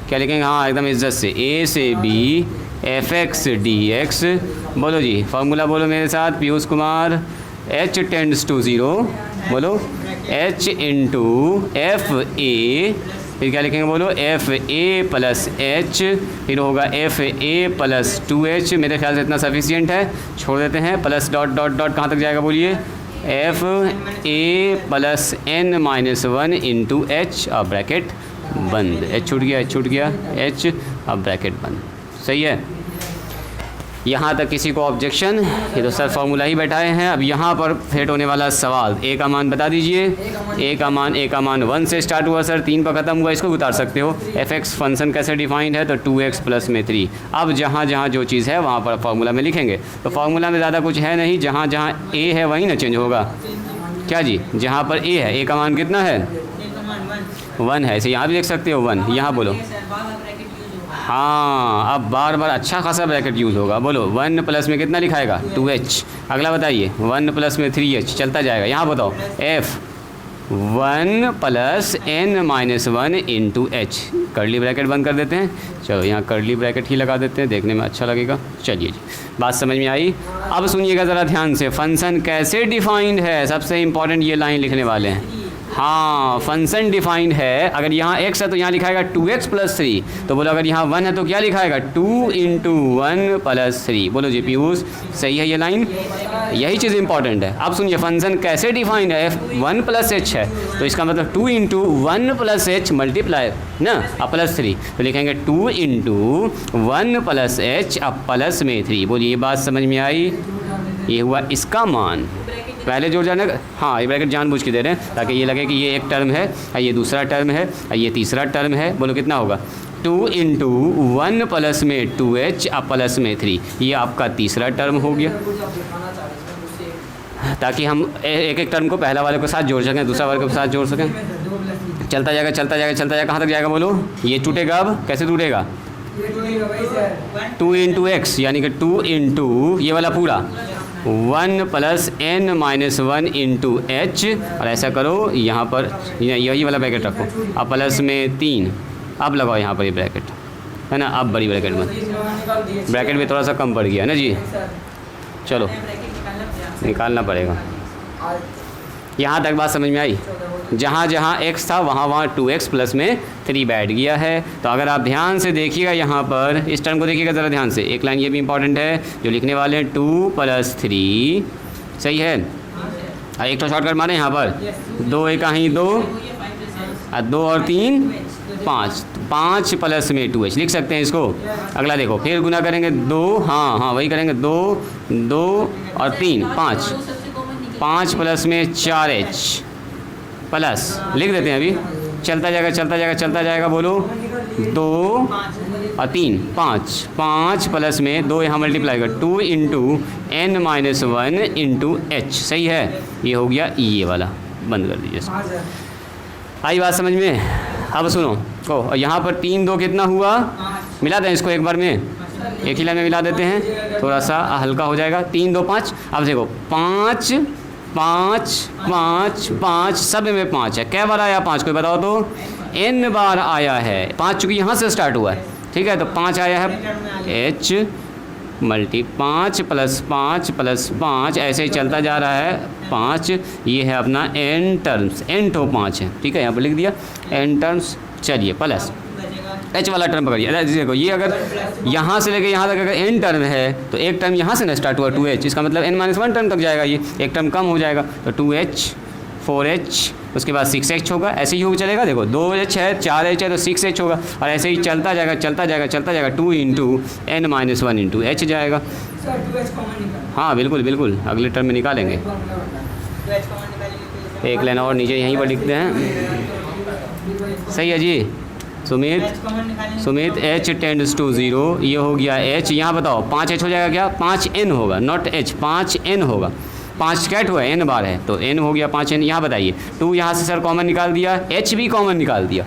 S1: क्या लिखेंगे, हाँ एकदम इज्जत से, a से b fx dx, बोलो जी फार्मूला बोलो मेरे साथ, Piyush Kumar, h tends to 0, बोलो h × f a फिर क्या लिखेंगे बोलो, एफ ए प्लस एच, फिर होगा एफ ए प्लस 2h। मेरे ख्याल से इतना सफिशियंट है, छोड़ देते हैं। प्लस डॉट डॉट डॉट कहाँ तक जाएगा बोलिए, F A plus n minus 1 into H, अब ब्रैकेट बंद। एच छूट गया, एच छूट गया, एच, अब ब्रैकेट बंद। सही है, यहाँ तक किसी को ऑब्जेक्शन? ये तो सर फार्मूला ही बैठाए हैं। अब यहाँ पर फेट होने वाला सवाल, ए का मान बता दीजिए। ए का मान 1 से स्टार्ट हुआ सर, 3 पर ख़त्म हुआ, इसको उतार सकते हो। एफ एक्स फंक्शन कैसे डिफाइंड है, तो 2x प्लस में 3। अब जहाँ जहाँ जो चीज़ है वहाँ पर फार्मूला में लिखेंगे। तो फार्मूला में ज़्यादा कुछ है नहीं, जहाँ जहाँ ए है वहीं ना चेंज होगा। क्या जी, जहाँ पर ए है, ए का मान कितना है, 1 है। इसे यहाँ भी देख सकते हो 1, यहाँ बोलो। हाँ, अब बार बार अच्छा खासा ब्रैकेट यूज़ होगा। बोलो 1 प्लस में कितना लिखाएगा, 2h। अगला बताइए, 1 प्लस में 3h, चलता जाएगा। यहाँ बताओ, f 1 plus n minus 1 into H, curly bracket बंद कर देते हैं। चलो यहाँ कर्ली ब्रैकेट ही लगा देते हैं, देखने में अच्छा लगेगा। चलिए जी, बात समझ में आई। अब सुनिएगा ज़रा ध्यान से, फंक्शन कैसे डिफाइंड है, सबसे इंपॉर्टेंट ये लाइन लिखने वाले हैं। हाँ, फंक्शन डिफाइंड है। अगर यहाँ x है तो यहाँ लिखाएगा 2x प्लस 3। तो बोलो अगर यहाँ 1 है तो क्या लिखाएगा, 2 इंटू 1 प्लस 3। बोलो जी पीयूष, सही है ये लाइन, यही चीज़ इंपॉर्टेंट है। अब सुनिए, फंक्शन कैसे डिफाइंड है, 1 प्लस h है तो इसका मतलब 2 इंटू 1 प्लस h मल्टीप्लाई ना, अब प्लस 3, तो लिखेंगे 2 इंटू 1 प्लस h, अब प्लस में 3। बोलिए ये बात समझ में आई। ये हुआ इसका मान, पहले जोड़ जाने का। हाँ, ये ब्रैकेट जानबूझ के दे रहे हैं ताकि ये लगे कि ये एक टर्म है, ये दूसरा टर्म है, ये तीसरा टर्म है। बोलो कितना होगा, 2 इंटू 1 प्लस में 2h, अब प्लस में 3, ये आपका तीसरा टर्म हो गया। ताकि हम एक एक टर्म को पहला वाले के साथ जोड़ सकें, दूसरा वाले के साथ जोड़ सकें। चलता जाएगा, चलता जाएगा, चलता जाएगा, कहाँ तक जाएगा बोलो, ये टूटेगा। अब कैसे टूटेगा, 2 इंटू एक्स, यानी कि 2 इंटू ये वाला पूरा 1 plus n minus 1 into H, और ऐसा करो यहाँ पर यही वाला ब्रैकेट रखो, अब प्लस में 3, अब लगाओ यहाँ पर ये ब्रैकेट है ना। अब बड़ी ब्रैकेट में, ब्रैकेट में थोड़ा सा कम पड़ गया ना जी। चलो निकालना पड़ेगा। यहाँ तक बात समझ में आई। जहाँ जहाँ x था वहाँ वहाँ 2x प्लस में 3 बैठ गया है। तो अगर आप ध्यान से देखिएगा, यहाँ पर इस टर्म को देखिएगा ज़रा ध्यान से। एक लाइन ये भी इंपॉर्टेंट है जो लिखने वाले हैं, 2 प्लस 3, सही है। एक तो शॉर्टकट मारे यहाँ पर, 2 एक कहीं 2, 2 और 3 5, 5 प्लस में 2h लिख सकते हैं इसको। अगला देखो, फिर गुना करेंगे 2, हाँ वही करेंगे, 2 2 और 3 5, 5 प्लस में 4h प्लस लिख देते हैं अभी। चलता जाएगा, चलता जाएगा, चलता जाएगा। बोलो 2 और 3 5, 5 प्लस में 2 यहाँ मल्टीप्लाई कर, 2 into n minus 1 into H, सही है। ये हो गया ये वाला, बंद कर दीजिए। आई बात समझ में। अब सुनो, ओ यहाँ पर 3 2 कितना हुआ, मिला दें इसको एक बार में, एक ही लाइन में मिला देते हैं, थोड़ा सा हल्का हो जाएगा। 3 2 5, अब देखो 5 5 5 5, सब में 5 है। कै बार आया 5, कोई बताओ तो, n बार आया है 5, चूँकि यहाँ से स्टार्ट हुआ है, ठीक है। तो 5 आया है, h मल्टी 5 प्लस 5 प्लस 5, ऐसे ही चलता जा रहा है 5। ये है अपना n टर्म्स, n तो 5 है, ठीक है, यहाँ पर लिख दिया n टर्म्स। चलिए प्लस h वाला टर्म पकड़िए। देखो ये अगर यहाँ से लेके यहाँ तक अगर n टर्म है तो एक टर्म यहाँ से ना स्टार्ट हुआ 2h, इसका मतलब n-1 टर्म तक जाएगा, ये एक टर्म कम हो जाएगा। तो 2h 4h, उसके बाद 6h होगा, ऐसे ही होगा चलेगा। देखो 2h है, 4h है तो 6h होगा, और ऐसे ही चलता जाएगा, चलता जाएगा, चलता जाएगा। 2 इंटू n-1 इंटू एच जाएगा। हाँ बिल्कुल बिल्कुल, अगले टर्म में निकालेंगे। एक लाइन और नीचे यहीं पर लिखते हैं, सही है जी। सुमित h टेंड्स टू 0, ये हो गया h। यहाँ बताओ 5h हो जाएगा क्या, 5n होगा, नॉट h, 5n होगा। 5 कैट हुआ है, n बार है तो n हो गया 5n। यहाँ बताइए 2 यहाँ से सर कॉमन निकाल दिया, h भी कॉमन निकाल दिया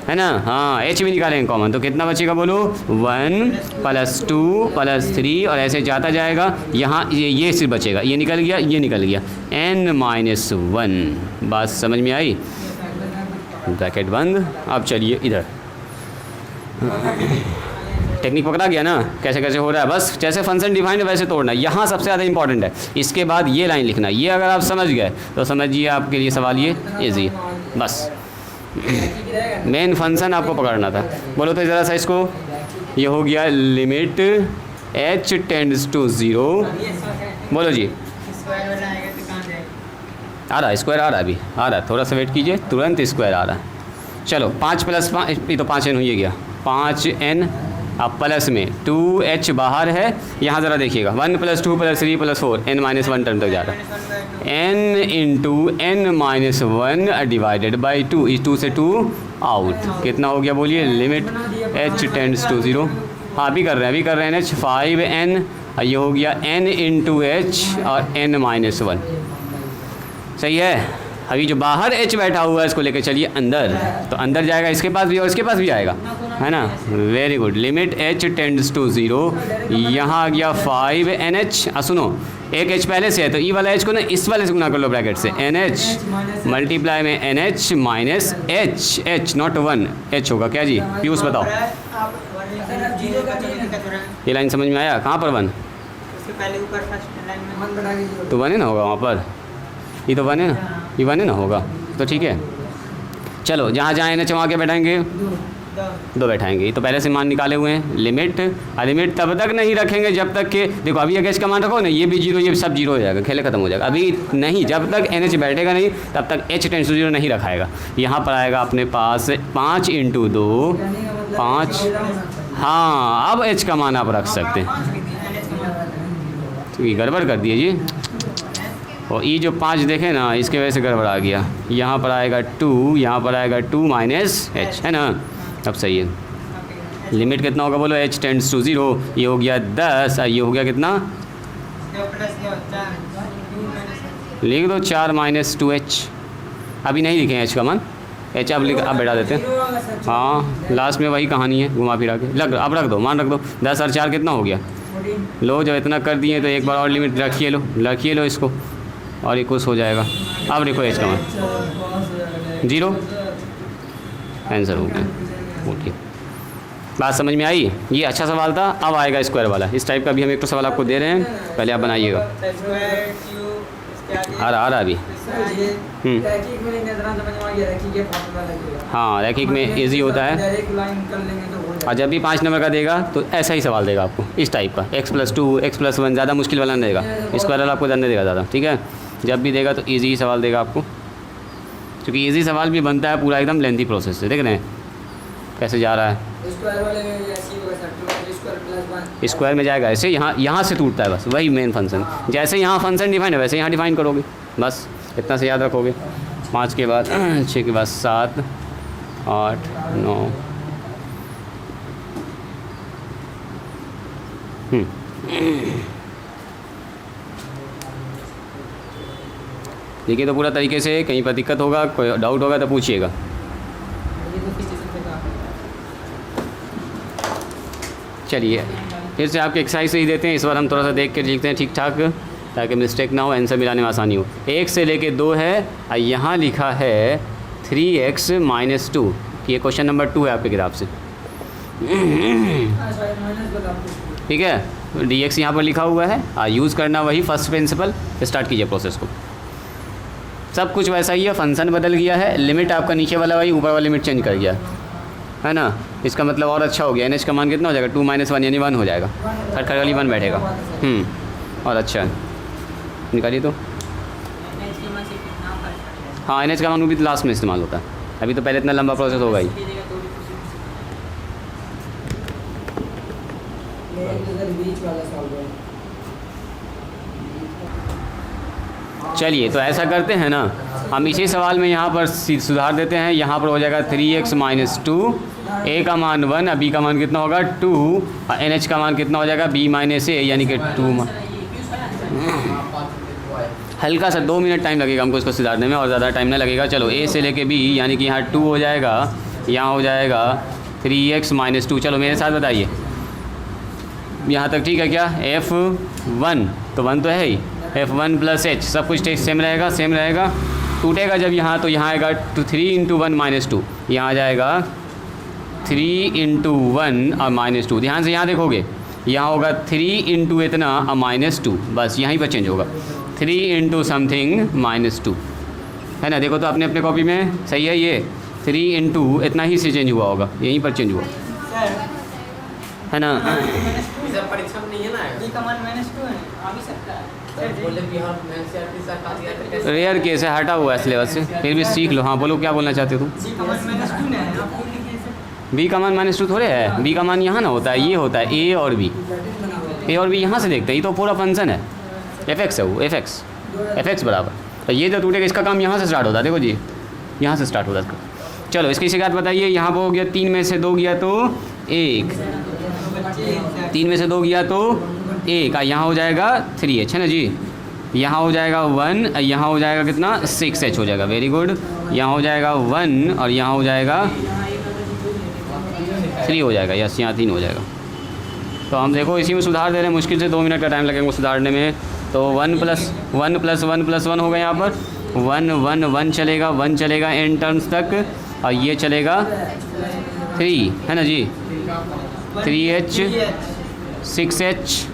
S1: है ना। हाँ h भी निकालेंगे कॉमन, तो कितना बचेगा बोलो, 1 प्लस 2 प्लस 3, और ऐसे जाता जाएगा। यहाँ ये सिर्फ बचेगा, ये निकल गया, ये निकल गया, n-1। बात समझ में आई, ब्रैकेट बंद। अब चलिए इधर, टेक्निक पकड़ा गया ना, कैसे कैसे हो रहा है। बस जैसे फंक्शन डिफाइंड है वैसे तोड़ना, यहाँ सबसे ज़्यादा इंपॉर्टेंट है। इसके बाद ये लाइन लिखना, ये अगर आप समझ गए तो समझिए आपके लिए सवाल ये ईजी है। बस मेन फंक्शन आपको पकड़ना था। बोलो तो ज़रा सा इसको, ये हो गया लिमिट h टेंड्स टू 0। बोलो जी, आ रहा है स्क्वायर, आ रहा है अभी, आ रहा है, थोड़ा सा वेट कीजिए, तुरंत स्क्वायर आ रहा है। चलो 5 + 5, ये तो 5n हो ही गया, 5n। अब प्लस में 2h बाहर है, यहाँ ज़रा देखिएगा, 1 + 2 + 3 + 4 n - 1 टर्म तक जा रहा है। n × n - 1 डिवाइडेड बाई 2, इस 2 से 2 आउट, कितना हो गया बोलिए? Limit h tends to 0। हाँ अभी कर रहे हैं h 5n, और ये हो गया n × h और n - 1। सही है। अभी जो बाहर h बैठा हुआ है इसको लेकर चलिए अंदर, तो अंदर जाएगा, इसके पास भी और इसके पास भी आएगा, है ना। Very good. Limit h tends to 0, यहाँ आ गया 5nh। सुनो, एक h पहले से है तो ई वाला h को ना इस वाले से गुना कर लो ब्रैकेट से, nh मल्टीप्लाई में nh minus h not 1 h होगा क्या जी? पीयूष बताओ, ये लाइन समझ में आया? कहाँ पर 1? तो 1 है ना होगा वहाँ पर, ये तो 1 है ना, ये 1 है ना होगा, तो ठीक है। चलो जहाँ जहाँ एन एच वहाँ के बैठाएंगे, 2 बैठाएंगे। ये तो पहले से मान निकाले हुए हैं। लिमिट तब तक नहीं रखेंगे जब तक कि, देखो अभी अगर इसका मान रखो ना, ये भी 0, ये सब 0 हो जाएगा, खेले खत्म हो जाएगा। अभी नहीं, जब तक एन एच बैठेगा नहीं तब तक h टेंड्स टू 0 नहीं रखाएगा। यहाँ पर आएगा अपने पास 5 × 2 5। हाँ अब h का मान आप रख सकते हैं, तो ये गड़बड़ कर दिए जी। और ये जो 5 देखे ना, इसके वजह से गड़बड़ आ गया। यहाँ पर आएगा 2, यहाँ पर आएगा 2 माइनस h, है ना। अब सही है। लिमिट कितना होगा बोलो? h टेंड्स टू 0, ये हो गया 10, और ये हो गया कितना? लिख दो 4 - 2h। अभी नहीं लिखे h का मान, h अब बैठा देते हैं। हाँ लास्ट में वही कहानी है, घुमा फिरा के अब रख दो, मान रख दो। 10 और 4 कितना हो गया? लो जब इतना कर दिए तो एक बार और लिमिट रखिए लो इसको, और ये कुछ हो जाएगा। अब देखो h का मान 0, आंसर हो गया। ओके, बात समझ में आई? ये अच्छा सवाल था। अब आएगा स्क्वायर वाला, इस टाइप का भी हम एक तो सवाल आपको दे रहे हैं, पहले आप बनाइएगा। आ रहा अभी। हाँ रैखिक में इजी होता है, और जब भी 5 नंबर का देगा तो ऐसा ही सवाल देगा आपको, इस टाइप का, x + 2 x + 1, ज़्यादा मुश्किल वाला नहीं देगा, स्क्वायर वाला आपको जानने देगा ज़्यादा। ठीक है, जब भी देगा तो इजी ही सवाल देगा आपको, क्योंकि इजी सवाल भी बनता है पूरा एकदम लेंथी प्रोसेस से। देख रहे हैं कैसे जा रहा है? स्क्वायर में जाएगा ऐसे, यहाँ से टूटता है बस, वही मेन फंक्शन। जैसे यहाँ फंक्शन डिफाइन है वैसे यहाँ डिफाइन करोगे, बस इतना से याद रखोगे। 5 के बाद 6 के बाद 7 8 9। देखिए तो पूरा तरीके से, कहीं पर दिक्कत होगा, कोई डाउट होगा तो पूछिएगा। चलिए फिर से आपके एक्सरसाइज ही देते हैं, इस बार हम थोड़ा सा देख के लिखते हैं ठीक ठाक, ताकि मिस्टेक ना हो, आंसर मिलाने में आसानी हो। 1 से लेके 2 है, और यहाँ लिखा है 3x - 2। ये क्वेश्चन नंबर 2 है आपकी किताब से। ठीक है, dx यहाँ पर लिखा हुआ है, और यूज़ करना वही फर्स्ट प्रिंसिपल। स्टार्ट कीजिए प्रोसेस को। सब कुछ वैसा ही है, फंक्शन बदल गया है, लिमिट आपका नीचे वाला वही, ऊपर वाला लिमिट चेंज कर गया है ना। इसका मतलब और अच्छा हो गया। एन एच का मान कितना हो जाएगा? 2 - 1 यानी 1 हो जाएगा, खटखट वाली 1 बैठेगा। और अच्छा है, निकालिए तो। हाँ एन एच का मान भी लास्ट में इस्तेमाल होता है, अभी तो पहले इतना लंबा प्रोसेस होगा ही। चलिए तो ऐसा करते हैं ना, हम इसी सवाल में यहाँ पर सुधार देते हैं। यहाँ पर हो जाएगा 3x - 2, a का मान 1, b का मान कितना होगा 2, और nh का मान कितना हो जाएगा b - a, यानी कि 2। हल्का सा 2 मिनट टाइम लगेगा हमको इसको सुधारने में, और ज़्यादा टाइम नहीं लगेगा। चलो a से लेके b, यानी कि यहाँ 2 हो जाएगा, यहाँ हो जाएगा 3x - 2। चलो मेरे साथ बताइए, यहाँ तक ठीक है क्या? f1 तो 1 तो है ही, f1 + h, सब कुछ सेम रहेगा। टूटेगा जब यहाँ, तो यहाँ आएगा 3 × 1 - 2, यहाँ आ जाएगा 3 × 1 और -2। ध्यान से यहाँ देखोगे, यहाँ होगा 3 × इतना और -2, बस यहीं पर चेंज होगा, 3 × समथिंग -2, है ना। देखो तो अपने अपने कॉपी में, सही है ये। 3 इंटू इतना ही से चेंज हुआ होगा, यहीं पर चेंज हुआ है ना।
S3: परीक्षा में नहीं है ना,
S2: b का मान -2 है, आ भी सकता है सर।
S3: बोले भी हम मैं से आपके साथ आ गया
S1: रेयर केस है, हटा हुआ है सिलेबस से, फिर भी सीख लो। हाँ बोलो, क्या बोलना चाहते हो तुम?
S2: b का मान -2 ना है, आप खुद लिखिए सर।
S1: बी का मान -2 थोड़े है, बी का मान यहाँ ना होता है, ये होता है ए और बी। ए और बी यहाँ से देखते हैं, ये तो पूरा फंक्शन है, एफ एक्स है वो, एफ एक्स बराबर। तो ये जो टूटेगा इसका काम यहाँ से स्टार्ट होता है, देखो जी यहाँ से स्टार्ट होता है इसका। चलो इसकी शिकायत बताइए। यहाँ पर हो गया 3 में से 2 गया तो 1, 3 में से 2 गया तो 1, यहाँ हो जाएगा 3h है ना जी। यहाँ हो जाएगा 1, यहाँ हो जाएगा कितना 6h हो जाएगा, वेरी गुड। यहाँ हो जाएगा 1 और यहाँ हो जाएगा 3 हो जाएगा, यस यहाँ 3 हो जाएगा। तो हम देखो इसी में सुधार दे रहे हैं, मुश्किल से 2 मिनट का टाइम लगेगा सुधारने में। तो 1 + 1 + 1 + 1 हो गया यहाँ पर 1 1 1 चलेगा, 1 चलेगा n टर्म्स तक, और ये चलेगा 3 है ना जी। 3h 6h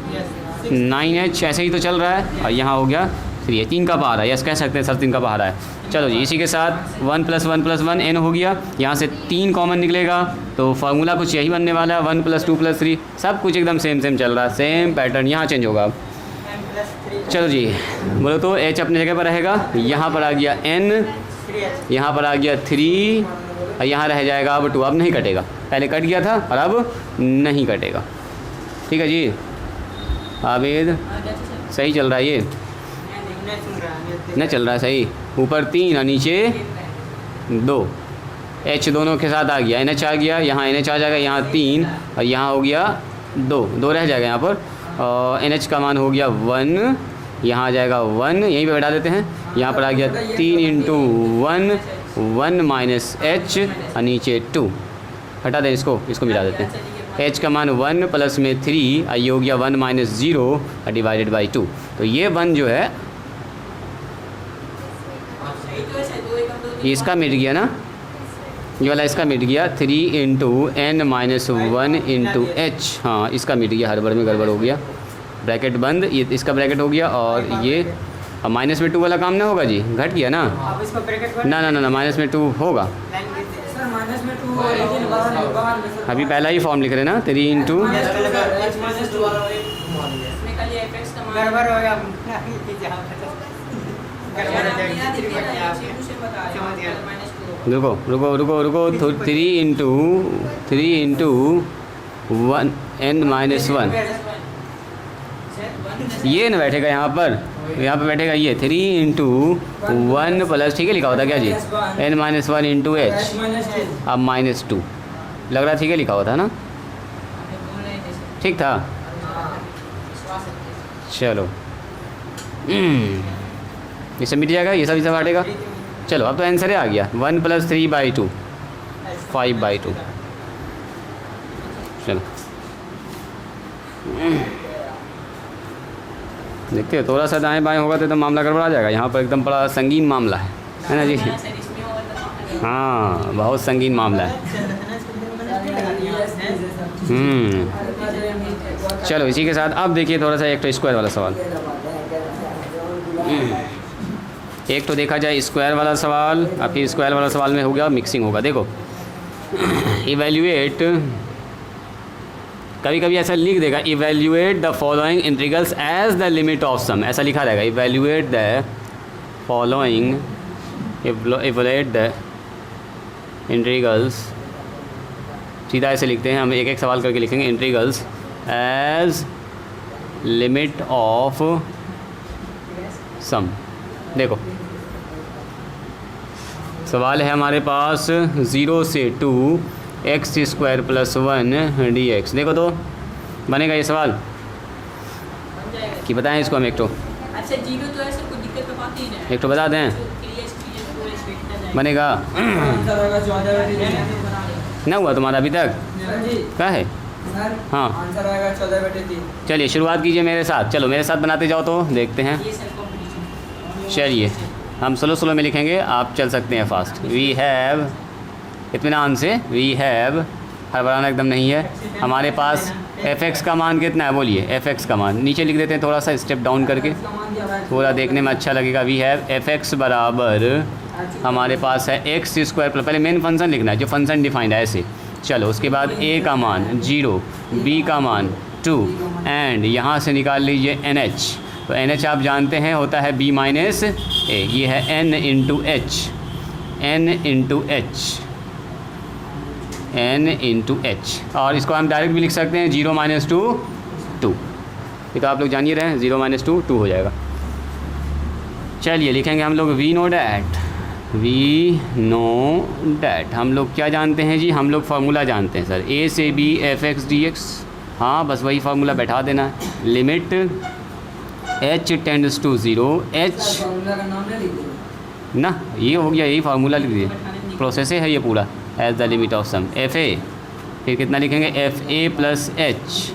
S1: 9h ऐसे ही तो चल रहा है, और यहाँ हो गया 3 3 का पहाड़ा, यस कह सकते हैं सर 3 का पहाड़ा है। चलो जी इसी के साथ 1 + 1 + 1 n हो गया, यहाँ से 3 कॉमन निकलेगा, तो फार्मूला कुछ यही बनने वाला है 1 + 2 + 3, सब कुछ एकदम सेम चल रहा है, सेम पैटर्न, यहाँ चेंज होगा अब। चलो जी बोलो तो h अपनी जगह पर रहेगा, यहाँ पर आ गया n, यहाँ पर आ गया 3, और यहाँ रह जाएगा अब 2, अब नहीं कटेगा, पहले कट गया था और अब नहीं कटेगा। ठीक है जी आबिद, सही चल रहा है ये, नहीं चल रहा है सही। ऊपर 3 और नीचे 2, h दोनों के साथ आ गया, NH आ गया, यहाँ NH आ जाएगा, यहाँ 3 और यहाँ हो गया 2 रह जाएगा यहाँ पर, और NH का मान हो गया 1, यहाँ आ जाएगा 1, यहीं पे बैठा देते हैं, यहाँ पर आ गया 3 × 1 1 - h और नीचे 2, हटा दें इसको मिला देते हैं। h का मान 1 प्लस में 3, और ये हो गया 1 - 0 डिवाइडेड बाई 2, तो ये 1 जो है ये इसका मिट गया ना, ये वाला इसका मिट गया 3 × n - 1 × h, हाँ इसका मिट गया, हड़बड़ में गड़बड़ हो गया, ब्रैकेट बंद, ये इसका ब्रैकेट हो गया, और ये अब -2 वाला काम ना होगा जी, घट गया ना,
S2: आप इसको ब्रैकेट
S1: ना
S2: -2
S1: होगा।
S2: सर -2 ओरिजिन बाहर में सर,
S1: अभी पहला ही फॉर्म लिख रहे हैं ना, 3 ×
S2: गड़बड़ हो गया,
S1: रुको 3 × 1 n - 1 ये ना बैठेगा यहाँ पर बैठेगा ये 3 × 1 प्लस, ठीक है लिखा होता क्या जी, n - 1 × h, अब -2 लग रहा ठीक है लिखा हुआ था ना, ठीक था। चलो ये सब मिट जाएगा, ये सब हटेगा। चलो अब तो आंसर आ गया 1 + 3/2 5/2। चलो देखते हो, थोड़ा सा दाएं बाएं होगा तो मामला गड़बड़ा जाएगा, यहाँ पर एकदम बड़ा संगीन मामला है ना जी। हाँ बहुत संगीन मामला है। चलो इसी के साथ अब देखिए थोड़ा सा एक तो स्क्वायर वाला सवाल, एक तो देखा जाए स्क्वायर वाला सवाल, और फिर स्क्वायर वाला सवाल में हो गया मिक्सिंग होगा। देखो इवैल्यूएट, कभी कभी ऐसा लिख देगा evaluate the following integrals as the limit of sum, ऐसा लिखा रहेगा evaluate the following, evaluate the integrals, सीधा ऐसे लिखते हैं हम, एक एक सवाल करके लिखेंगे, इंटीग्रल्स एज लिमिट ऑफ सम। देखो सवाल है हमारे पास 0 से 2 x² + 1 dx। देखो तो बनेगा ये सवाल कि बताएं इसको हम, एक तो
S4: अच्छा 0 तो ऐसे कोई दिक्कत तो बात ही नहीं,
S1: एक तो बता दें, बनेगा
S2: आंसर होगा 14/3
S1: ना हुआ तुम्हारा अभी तक,
S2: जी
S1: क्या है?
S2: सर,
S1: हाँ
S2: आंसर आएगा 14/3।
S1: चलिए शुरुआत कीजिए मेरे साथ, चलो मेरे साथ बनाते जाओ तो देखते हैं।
S4: ये सर कॉम्पिटिशन।
S1: चलिए हम स्लो में लिखेंगे, आप चल सकते हैं फास्ट। वी हैव, इत्मीनान से, वी हैव, हड़बड़ाना एकदम नहीं है, हमारे पास f(x) का मान कितना है बोलिए, f(x) का मान नीचे लिख देते हैं, थोड़ा सा स्टेप डाउन करके, थोड़ा देखने में अच्छा लगेगा। वी हैव f(x) बराबर हमारे पास है एक्स स्क्वायर प्लस, पहले मेन फंक्शन लिखना है जो फंक्शन डिफाइंड है ऐसे। चलो उसके बाद a का मान 0, b का मान 2 एंड यहाँ से निकाल लीजिए NH। तो NH आप जानते हैं होता है b माइनस a, ये है n into h, n into h। और इसको हम डायरेक्ट भी लिख सकते हैं 0 माइनस 2 2, ये तो आप लोग जान ही रहे हैं 0 माइनस 2 2 हो जाएगा। चलिए लिखेंगे हम लोग वी नो डैट। हम लोग क्या जानते हैं जी, हम लोग फार्मूला जानते हैं सर, a से b f(x) dx। हाँ बस वही फार्मूला बैठा देना है। Limit h tends to 0, h
S2: formula का नाम नहीं लिख दो
S1: ना, ये हो गया, यही फार्मूला लिख दिए, प्रोसेस है ये पूरा। As the limit of sum F A, फिर कितना लिखेंगे एफ ए प्लस एच,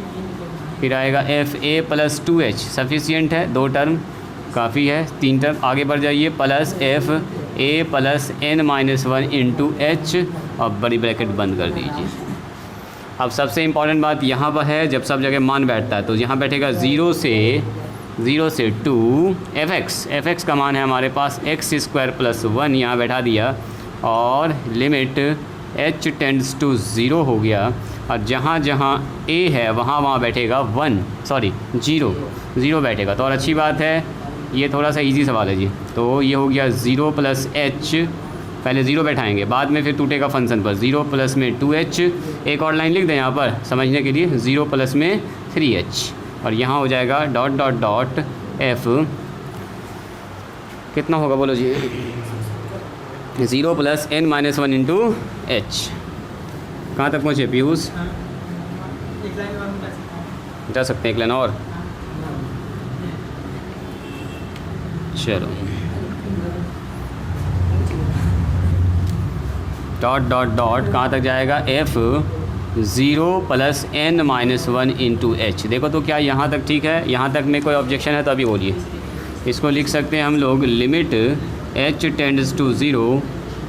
S1: फिर आएगा F A plus 2h। Sufficient है, 2 टर्म काफ़ी है, 3 टर्म आगे बढ़ जाइए, plus F A plus n-1 into H, और बड़ी ब्रैकेट बंद कर दीजिए। अब सबसे इम्पॉर्टेंट बात यहाँ पर है, जब सब जगह मान बैठता है तो यहाँ बैठेगा 0 से 2 एफ(x) का मान है हमारे पास x स्क्वायर प्लस 1, यहाँ बैठा दिया, और लिमिट h टेंड्स टू 0 हो गया, और जहाँ जहाँ a है वहाँ बैठेगा 0 बैठेगा। तो और अच्छी बात है, ये थोड़ा सा इजी सवाल है जी। तो ये हो गया 0 प्लस h, पहले 0 बैठाएंगे, बाद में फिर टूटेगा फंक्शन पर, 0 प्लस में 2h। एक और लाइन लिख दें यहाँ पर समझने के लिए, 0 प्लस में 3h, और यहाँ हो जाएगा डॉट डॉट डॉट f, कितना होगा बोलो जी, 0 प्लस n-1 इंटू h। कहाँ तक पहुँचे पीयूष, जा सकते हैं एक लाइन और, चलो डॉट डॉट डॉट कहाँ तक जाएगा, f 0 plus n-1 into h। देखो तो क्या यहाँ तक ठीक है, यहाँ तक में कोई ऑब्जेक्शन है तो अभी बोलिए। इसको लिख सकते हैं हम लोग, limit h tends to 0,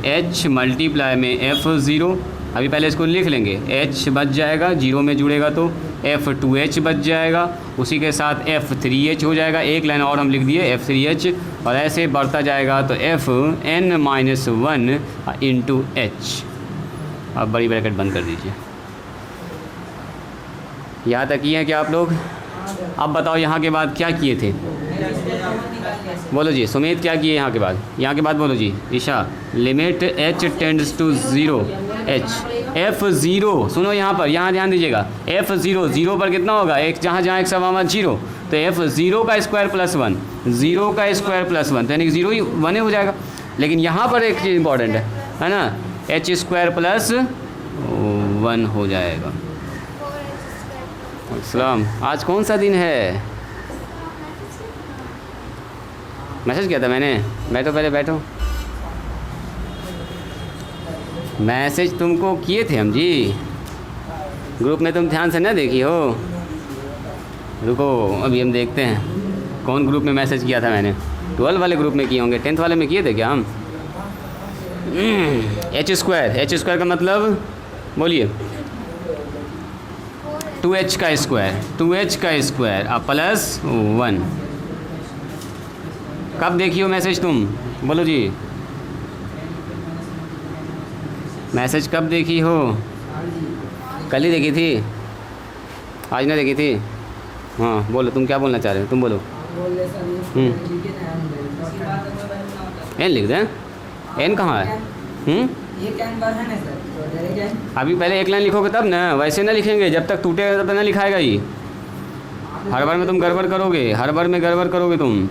S1: h multiply में f0। अभी पहले इसको लिख लेंगे, h बच जाएगा, 0 में जुड़ेगा तो f2h बच जाएगा, उसी के साथ f3h हो जाएगा, एक लाइन और हम लिख दिए f3h, और ऐसे बढ़ता जाएगा तो fn-1 इंटू h। अब बड़ी ब्रैकेट बंद कर दीजिए। यहाँ तक किए हैं क्या आप लोग? अब बताओ यहाँ के बाद क्या किए थे, बोलो जी। सुमित क्या किए यहाँ के बाद बोलो जी। Isha, limit h tends to 0, h f0, सुनो यहाँ पर, यहाँ ध्यान दीजिएगा, f0 0 पर कितना होगा, एक जहाँ एक सवा 0, तो f0 का स्क्वायर प्लस 1, 0 का स्क्वायर प्लस 1, तो यानी 0 ही 1 हो जाएगा। लेकिन यहाँ पर एक चीज़ इंपॉर्टेंट है ना, h स्क्वायर प्लस 1 हो जाएगा। अस्सलाम, आज कौन सा दिन है? मैसेज किया था मैंने, बैठो पहले बैठो, मैसेज तुमको किए थे हम जी, ग्रुप में तुम ध्यान से ना देखी हो। रुको अभी हम देखते हैं कौन ग्रुप में मैसेज किया था मैंने। 12 वाले ग्रुप में किए होंगे, 10th वाले में किए थे क्या हम? h स्क्वायर का मतलब बोलिए, 2h का स्क्वायर अब प्लस 1। कब देखी हो मैसेज तुम, बोलो जी, मैसेज कब देखी हो? कल ही देखी थी, आज ना देखी थी? हाँ बोलो, तुम क्या बोलना चाह रहे हो, तुम बोलो। एन लिख दें, एन कहाँ है? अभी पहले एक लाइन लिखोगे तब ना, वैसे ना लिखेंगे, जब तक टूटेगा तब तक ना लिखाएगा ही। हर बार में तुम गड़बड़ करोगे, तुम।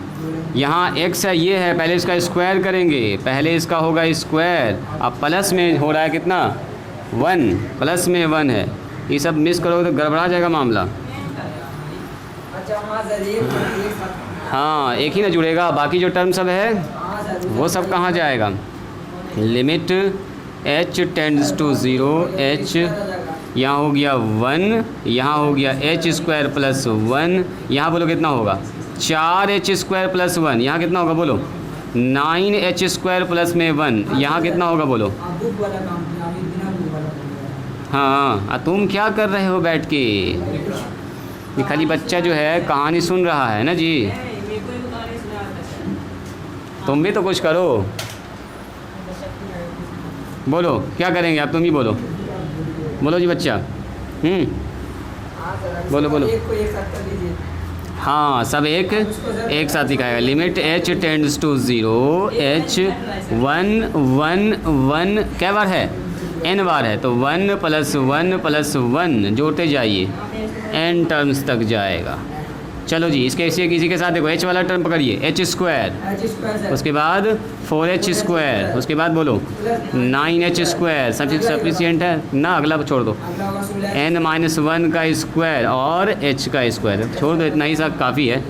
S1: यहाँ x है, ये है, पहले इसका स्क्वायर करेंगे, पहले इसका होगा स्क्वायर, अब प्लस में हो रहा है कितना, 1, प्लस में 1 है, ये सब मिस करोगे तो गड़बड़ा जाएगा मामला। हाँ एक ही ना जुड़ेगा, बाकी जो टर्म सब है वो सब कहाँ जाएगा। Limit h tends to 0, h यहाँ हो गया 1, यहाँ हो गया h स्क्वायर प्लस 1, यहाँ बोलो कितना होगा, 4h स्क्वायर प्लस 1, यहाँ कितना होगा बोलो, 9h स्क्वायर प्लस में 1, यहाँ कितना होगा बोलो। हाँ तुम क्या कर रहे हो बैठ के, ये खाली बच्चा जो है कहानी सुन रहा है ना जी, तुम भी तो कुछ करो। बोलो क्या करेंगे आप, तुम ही बोलो, बोलो जी बच्चा।
S2: हाँ सर,
S1: बोलो, बोलो।
S2: एक को एक साथ कर लीजिए।
S1: हाँ सब एक साथ दिखाएगा। Limit h tends to 0, h 1 1 1 क्या बार है, n बार है, तो 1 + 1 + 1 जोड़ते जाइए, n टर्म्स तक जाएगा। चलो जी, इसके किसी के साथ देखो, h वाला टर्म पकड़िए, h square,
S2: H square sir.
S1: उसके बाद 4h स्क्वायर, उसके बाद बोलो 9h स्क्वायर, सफिशिएंट है ना, अगला छोड़ दो,
S2: अगला होगा 16।
S1: n-1 का स्क्वायर और h का स्क्वायर, छोड़ दो, इतना ही सा काफ़ी है,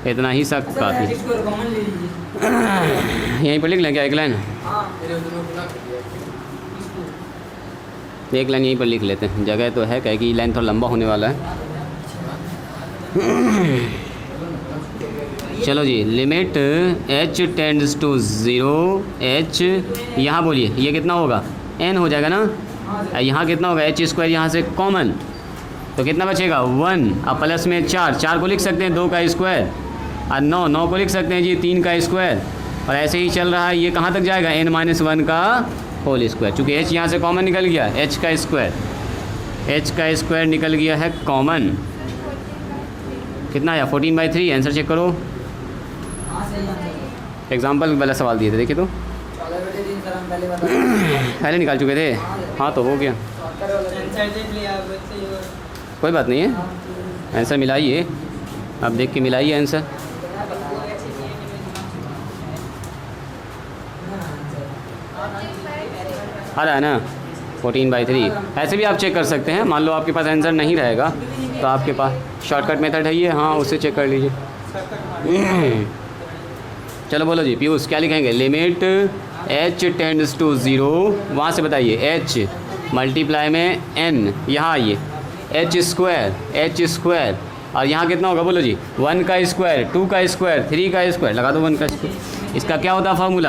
S1: इतना ही सा
S2: सर,
S1: काफ़ी।
S2: H स्क्वायर कॉमन ले लीजिए।
S1: यहीं पर लिख लें क्या, एक लाइन,
S2: हाँ
S3: मेरे उधर में गुना कर दिया।
S1: एक लाइन यहीं पर लिख लेते हैं, जगह तो है, क्या कि लाइन थोड़ा लंबा होने वाला है। चलो जी, limit h tends to 0, h यहाँ बोलिए ये कितना होगा, n हो जाएगा ना, यहाँ कितना होगा, h स्क्वायर यहाँ से कॉमन, तो कितना बचेगा 1, अब प्लस में 4 को लिख सकते हैं 2 का स्क्वायर, और 9 को लिख सकते हैं जी 3 का स्क्वायर, और ऐसे ही चल रहा है, ये कहाँ तक जाएगा, n-1 का होल स्क्वायर, चूँकि h यहाँ से कॉमन निकल गया, h का स्क्वायर निकल गया है कॉमन, कितना आया 14/3, आंसर चेक करो।
S2: हाँ सही आंसर।
S1: एग्जाम्पल वाला सवाल दिए थे, देखिए तो
S2: 14/3 सर हम पहले बता
S1: पहले निकाल चुके थे, हाँ तो हो गया,
S2: आंसर देख लिया अब वैसे ही
S1: कोई बात नहीं है, आंसर मिलाइए, अब देख के मिलाइए आंसर। आ रहा है ना 14/3, ऐसे भी आप चेक कर सकते हैं, मान लो आपके पास आंसर नहीं रहेगा तो आपके पास शॉर्टकट मेथड है ये, हाँ उससे चेक कर लीजिए। चलो बोलो जी पीयूष क्या लिखेंगे, लिमिट h टेंड्स टू 0, वहाँ से बताइए h मल्टीप्लाई में n, यहाँ आइए h स्क्वायर, और यहाँ कितना होगा बोलो जी, 1 का स्क्वायर, 2 का स्क्वायर, 3 का स्क्वायर, लगा दो 1 का स्क्वायर, इसका क्या होता है फार्मूला,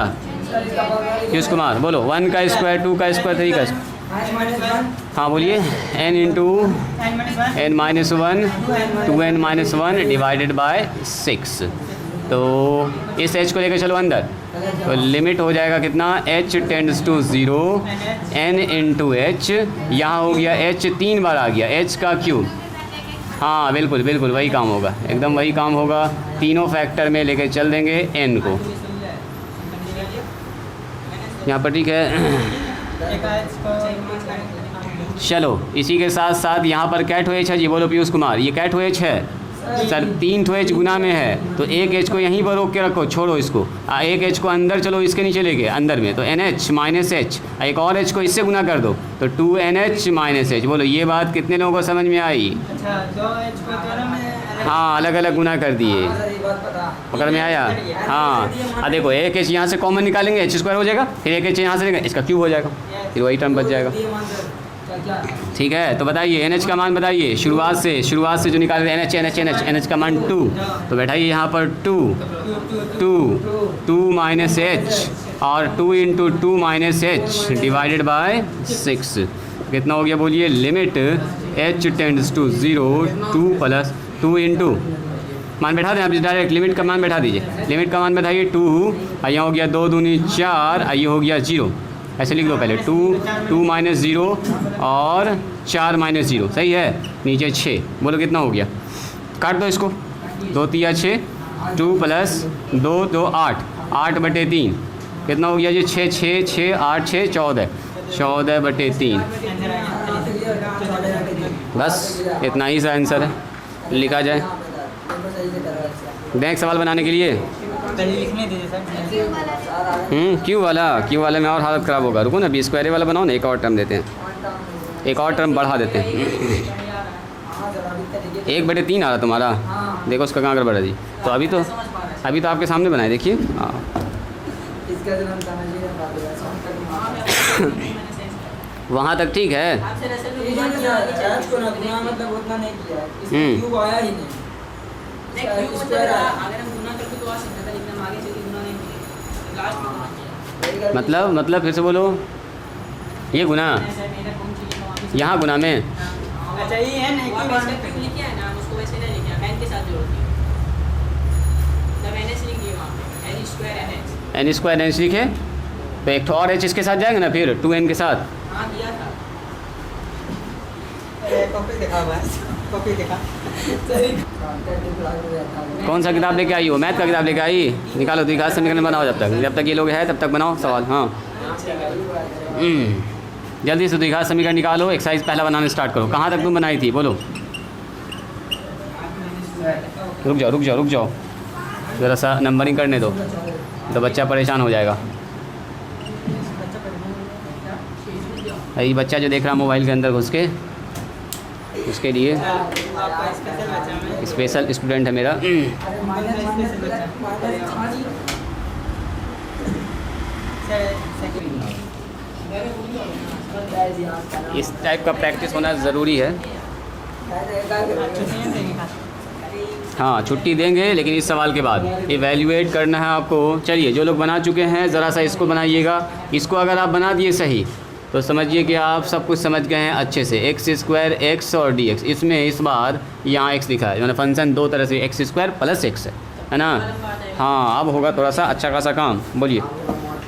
S1: पीयूष कुमार बोलो, 1 का स्क्वायर, 2 का स्क्वायर, 3 का स्क्वायर, हाँ बोलिए, n into n-1 2n-1 divided by 6, तो इस h को लेकर चलो अंदर, तो लिमिट हो जाएगा कितना, h tends to 0, n into h, यहाँ हो गया h 3 बार आ गया, h का क्यूब, हाँ बिल्कुल बिल्कुल वही काम होगा, एकदम वही काम होगा, तीनों फैक्टर में लेकर चल देंगे n को, यहाँ पर ठीक है। चलो इसी के साथ साथ यहाँ पर कैट हुए है जी, बोलो पीयूष कुमार, ये कैट हुए है सर, 3 ठो h गुना में है, तो एक h को यहीं पर रोक के रखो, छोड़ो इसको, एक h को अंदर चलो इसके नीचे लेके अंदर में, तो NH माइनस h, एक और h को इससे गुना कर दो, तो 2NH माइनस h, बोलो ये बात कितने लोगों को समझ में आई,
S2: अच्छा 2h को दोनों में
S1: हाँ अलग अलग गुना कर दिए,
S2: सर ये बात पता
S1: पकड़ में आया, हाँ देखो एक h यहाँ से कॉमन निकालेंगे, h स्क्वायर हो जाएगा, फिर एक h यहाँ से लेंगे, इसका क्यूब हो जाएगा, फिर वही टर्म बच जाएगा, ठीक है। तो बताइए NH का मान बताइए, शुरुआत से जो निकाल रहे NH का मान 2, तो बैठाइए यहाँ पर 2 माइनस h और 2 into 2 minus h divided by 6, कितना हो गया बोलिए, limit h tends to 0, 2 + 2 into, मान बैठा दें आप डायरेक्ट, लिमिट का मान बैठा दीजिए, लिमिट का मान बैठाइए 2, यहाँ हो गया 2 दूनी 4, ये हो गया 0, ऐसे लिख दो पहले, 2 माइनस 0 और 4 माइनस 0, सही है, नीचे 6, बोलो कितना हो गया, काट दो इसको, 2 3 6, 2 + 2 2 8/3, कितना हो गया जी, 6 8 6 14/3, बस इतना ही सा आंसर है, लिखा जाए। नेक्स्ट सवाल बनाने के लिए क्यू वाला में और हालत ख़राब होगा, रुको ना, b² वाला बनाओ ना, एक और टर्म देते हैं, एक और टर्म बढ़ा देते हैं, 1/3 आ रहा तुम्हारा, देखो उसका कहाँ गड़बड़ है जी, तो अभी तो आपके सामने बनाए, देखिए वहाँ तक ठीक है,
S2: मतलब उतना नहीं किया, क्यूब आया ही नहीं,
S4: अगर हम गुना करते तो आ सकता था, लेकिन हम आगे चल के गुना नहीं किए, लास्ट में गुना किया,
S1: मतलब फिर से बोलो, ये गुना यहाँ गुना में,
S2: अच्छा ये है नहीं
S4: वहाँ पे इसका क्यूब लिखे है ना, उसको वैसे नहीं लिखे, n के साथ जोड़ दिया, तब NH लिख दिए वहाँ पे, n² NH
S1: n लिखे, तो एक और एच इसके साथ जाएगा ना फिर 2n के साथ।
S4: हाँ दिया था।
S3: कॉपी दिखा हुआ है, कॉपी दिखा।
S1: कौन सा किताब लेके आई हो? मैथ का किताब लेके आई? निकालो द्विघात समीकरण बनाओ, जब तक ये लोग है तब तक बनाओ सवाल। हाँ जल्दी से द्विघात समीकरण निकालो, एक्सरसाइज पहला बनाना स्टार्ट करो। कहाँ तक तुम बनाई थी बोलो? रुक जाओ ज़रा सा नंबरिंग करने दो, तो बच्चा परेशान हो जाएगा। यही बच्चा जो देख रहा मोबाइल के अंदर घुस के, उसके लिए स्पेशल स्टूडेंट है मेरा। इस टाइप का प्रैक्टिस होना ज़रूरी है। हाँ छुट्टी देंगे, लेकिन इस सवाल के बाद इवैल्यूएट करना है आपको। चलिए जो लोग बना चुके हैं ज़रा सा इसको बनाइएगा। इसको अगर आप बना दिए सही तो समझिए कि आप सब कुछ समझ गए हैं अच्छे से। x² x और dx, इसमें इस बार यहाँ x लिखा है, मतलब फंक्शन दो तरह से x² + x है ना। हाँ अब होगा थोड़ा सा अच्छा खासा काम। बोलिए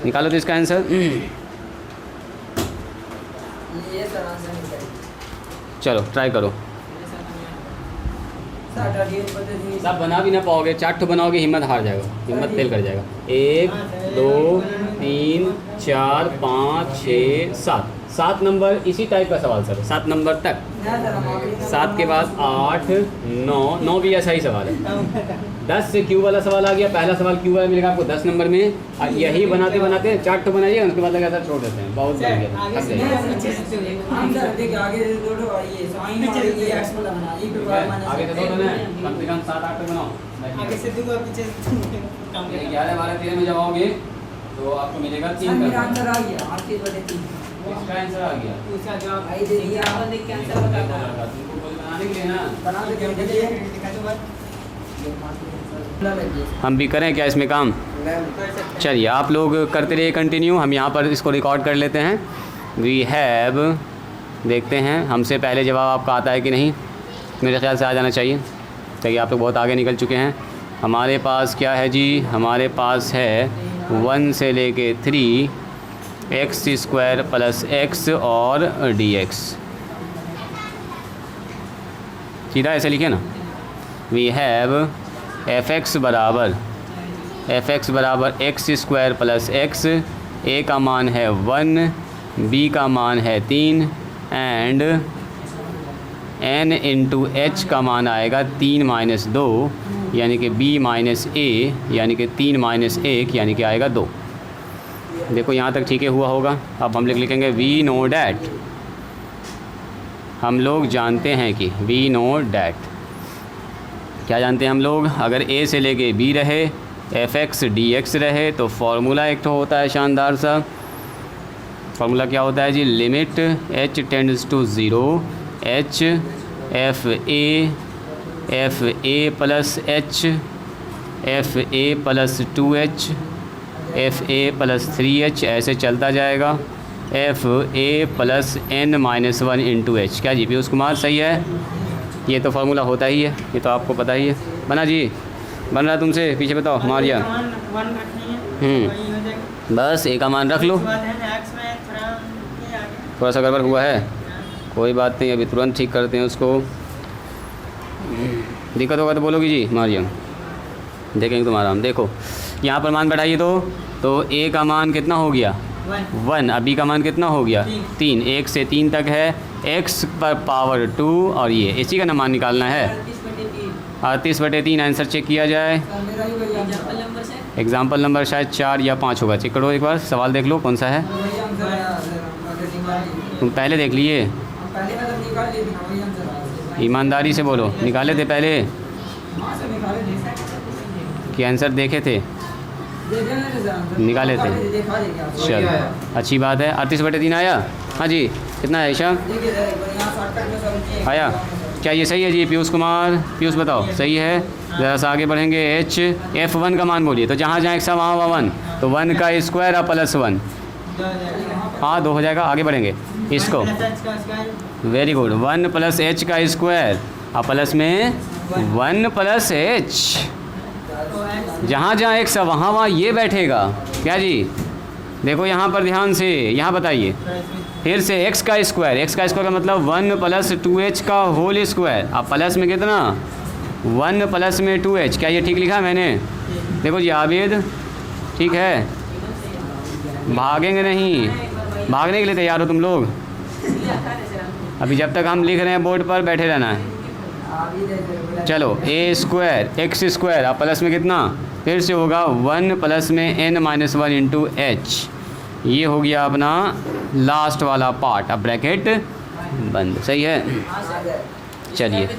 S1: निकालो तो इसका आंसर। चलो ट्राई करो। सब बना भी ना पाओगे, 4 बनाओगे हिम्मत हार जाएगा, हिम्मत फेल कर जाएगा। 1 2 3 4 5 6 7 नंबर इसी टाइप का सवाल सर, 7 नंबर तक। 7 के बाद 8 9 भी ऐसा ही सवाल है। 10 से क्यू वाला सवाल आ गया, पहला सवाल क्यू वाला मिलेगा आपको 10 नंबर में। यही बनाते बनाते 4 बनाइए, उसके बाद लगातार छोड़ देते हैं। बहुत आगे से 2 बनाए, कम से कम 7 8 बनाओ। 11 12 13 में जब आओगे तो आपको मिलेगा 3 का आंसर आ गया। इसका आंसर आ गया,
S4: उसका जवाब आई दे दिया। अपन देख के आंसर बताता।
S1: तुमको कोई बनाने के लिए ना
S2: बना दे।
S1: हम भी करें क्या इसमें काम? चलिए आप लोग करते रहिए कंटिन्यू, हम यहाँ पर इसको रिकॉर्ड कर लेते हैं। वी हैव, देखते हैं हमसे पहले जवाब आपका आता है कि नहीं। मेरे ख्याल से आ जाना चाहिए। चलिए आप लोग बहुत आगे निकल चुके हैं। हमारे पास क्या है जी? हमारे पास है 1 से लेके 3 x² + x और dx। सीधा ऐसे लिखे ना। वी हैव fx बराबर x² + x। a का मान है 1, b का मान है 3 एंड n × h का मान आएगा 3 - 2, यानी कि b - a, यानी कि 3 - 1, यानी कि आएगा 2। देखो यहाँ तक ठीक है हुआ होगा। अब हम लिखेंगे वी नो डैट। हम लोग जानते हैं कि वी नो डैट, क्या जानते हैं हम लोग? अगर a से लेके b रहे, fx dx रहे, तो फार्मूला एक तो होता है शानदार सा। फार्मूला क्या होता है जी? Limit h tends to 0 h fa + h fa + 2h fa + 3h, ऐसे चलता जाएगा। fa + n - 1 × h। क्या जी पीयूष कुमार सही है? ये तो फार्मूला होता ही है, ये तो आपको पता ही है। बना जी? बन रहा तुमसे? पीछे बताओ मारिया। बस a का मान रख लो। थोड़ा सा गड़बड़ हुआ है, कोई बात नहीं, अभी तुरंत ठीक करते हैं उसको। दिक्कत होगा तो बोलोगी जी मारियम, देखेंगे तुम्हारा हम। देखो यहाँ पर मान बढ़ाइए तो a का मान कितना हो गया? 1। अब b का मान कितना हो गया? 3। 1 से 3 तक है, x पर पावर 2, और ये इसी का ना मान निकालना है। 38/3 आंसर चेक किया जाए। एग्जाम्पल नंबर शायद 4 या 5 होगा। चेक करो एक बार, सवाल देख लो कौन सा है। तुम पहले देख लिए? ईमानदारी से बोलो, निकाले थे पहले कि आंसर देखे थे? निकाले थे। चलो अच्छी बात है। 38/3 आया? हाँ जी कितना है ईशा? आया? क्या ये सही है जी पीयूष कुमार? पीयूष बताओ सही है? ज़रा सा आगे बढ़ेंगे। f1 का मान बोलिए, तो जहाँ जहाँ x वहाँ 1, तो 1 का स्क्वायर और +1, हाँ 2 हो जाएगा। आगे बढ़ेंगे इसको। Very good. 1 + h का स्क्वायर और प्लस में 1 + h, जहाँ जहाँ x वहाँ वहाँ ये बैठेगा। क्या जी? देखो यहाँ पर ध्यान से, यहाँ बताइए फिर से एक्स का स्क्वायर का मतलब 1 प्लस 2h का होल स्क्वायर। अब प्लस में कितना 1 प्लस में 2h, क्या ये ठीक लिखा मैंने? देखो जी आबिद ठीक है, भागेंगे नहीं, भागने के लिए तैयार हो तुम लोग? अभी जब तक हम लिख रहे हैं बोर्ड पर बैठे रहना है। चलो ए स्क्वायर एक्स स्क्वायर, अब प्लस में कितना फिर से होगा 1 प्लस में n-1 इंटू एच। ये हो गया अपना लास्ट वाला पार्ट। अब ब्रैकेट बंद, सही है। चलिए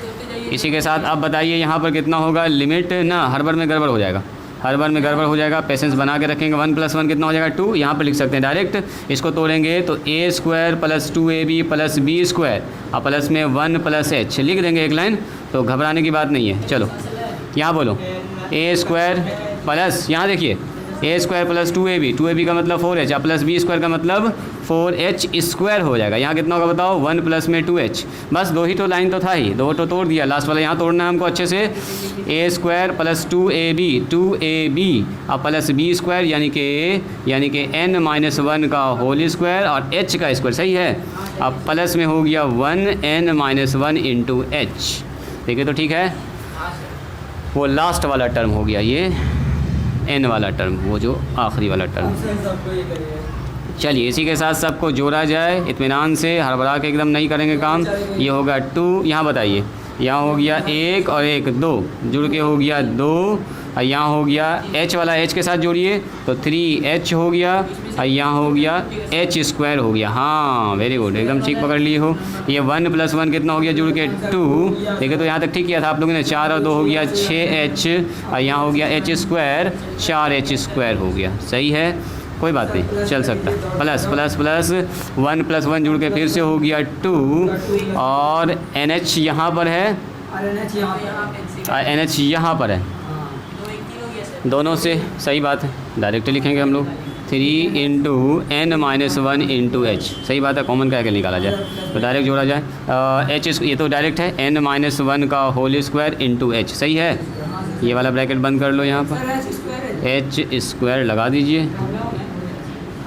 S1: इसी के साथ अब बताइए यहाँ पर कितना होगा लिमिट ना, हर बार में गड़बड़ हो जाएगा, हर बार में गड़बड़ हो जाएगा। पेशेंस बना के रखेंगे। 1 + 1 कितना हो जाएगा 2, यहाँ पर लिख सकते हैं डायरेक्ट। इसको तोड़ेंगे तो a square plus 2ab plus b square, और प्लस में 1 प्लस h लिख देंगे एक लाइन, तो घबराने की बात नहीं है। चलो यहाँ बोलो a स्क्वायर प्लस, यहाँ देखिए a स्क्वायर प्लस 2ab का मतलब 4h, प्लस b स्क्वायर का मतलब 4h स्क्वायर हो जाएगा। यहाँ कितना होगा बताओ 1 प्लस में 2h। बस दो ही तो लाइन तो था ही, दो तो तोड़ दिया, लास्ट वाला यहाँ तोड़ना है हमको अच्छे से। a स्क्वायर प्लस 2ab और प्लस b स्क्वायर यानी कि n-1 का होल स्क्वायर और h का स्क्वायर, सही है। अब प्लस में हो गया 1n-1 इंटू h, ठीक है तो ठीक है। वो लास्ट वाला टर्म हो गया ये n वाला टर्म, वो जो आखिरी वाला टर्म। चलिए इसी के साथ सबको जोड़ा जाए इत्मीनान से, हड़बड़ा के एकदम नहीं करेंगे काम। ये होगा 2, यहाँ बताइए, यहाँ हो गया 1 और 1 2 जुड़ के हो गया 2, और यहाँ हो गया h वाला h के साथ जोड़िए तो 3h हो गया, और यहाँ हो गया h स्क्वायर हो गया। हाँ वेरी गुड, एकदम ठीक पकड़ लिए हो। ये 1 + 1 कितना हो गया जुड़ के 2, देखिए तो यहाँ तक ठीक किया था आप लोगों ने। 4 और 2 हो गया 6h, और यहाँ हो गया h स्क्वायर 4h स्क्वायर हो गया, सही है, कोई बात नहीं चल सकता। प्लस प्लस प्लस 1 + 1 जुड़ के फिर से हो गया 2, और NH यहाँ पर है, NH यहाँ पर है, दोनों से सही बात है, डायरेक्ट लिखेंगे हम लोग 3 इंटू n-1 इंटू h, सही बात है, कॉमन क्या निकाला जाए तो डायरेक्ट जोड़ा जाए। h ये तो डायरेक्ट है n-1 का होल स्क्वायर इंटू h, सही है। ये वाला ब्रैकेट बंद कर लो, यहाँ पर h स्क्वायर लगा दीजिए।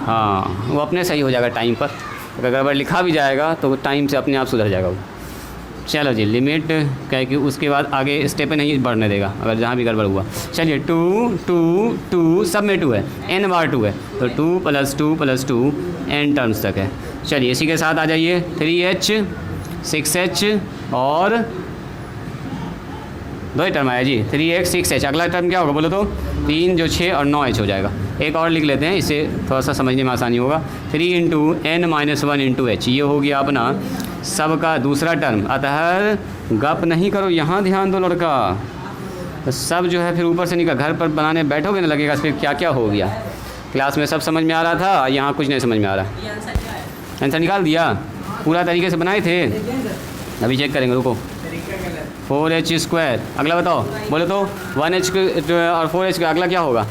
S1: हाँ वो अपने सही हो जाएगा टाइम पर, अगर गड़बड़ लिखा भी जाएगा तो टाइम से अपने आप सुधर जाएगा वो। चलो जी लिमिट कह के उसके बाद आगे स्टेप पे नहीं बढ़ने देगा अगर जहाँ भी गड़बड़ हुआ। चलिए 2 2 2 सब में 2 है, n बार 2 है तो 2 + 2 + 2 n टर्म्स तक है। चलिए इसी के साथ आ जाइए 3h 6h और 2 ही टर्म आया जी, 3x 6h। अगला टर्म क्या होगा बोलो तो 3 जो 6 और 9h हो जाएगा। एक और लिख लेते हैं, इससे थोड़ा सा समझने में आसानी होगा। 3 इंटू n-1 इंटू h, ये हो गया अपना सब का दूसरा टर्म। अतः गप नहीं करो, यहाँ ध्यान दो लड़का, तो सब जो है फिर ऊपर से निकल, घर पर बनाने बैठोगे ना लगेगा फिर क्या क्या हो गया। क्लास में सब समझ में आ रहा था, यहाँ कुछ नहीं समझ में आ रहा। आंसर निकाल दिया, पूरा तरीके से बनाए थे, अभी चेक करेंगे, रुको। 4h स्क्वायर, अगला बताओ बोले तो 1h और 4h का अगला क्या होगा,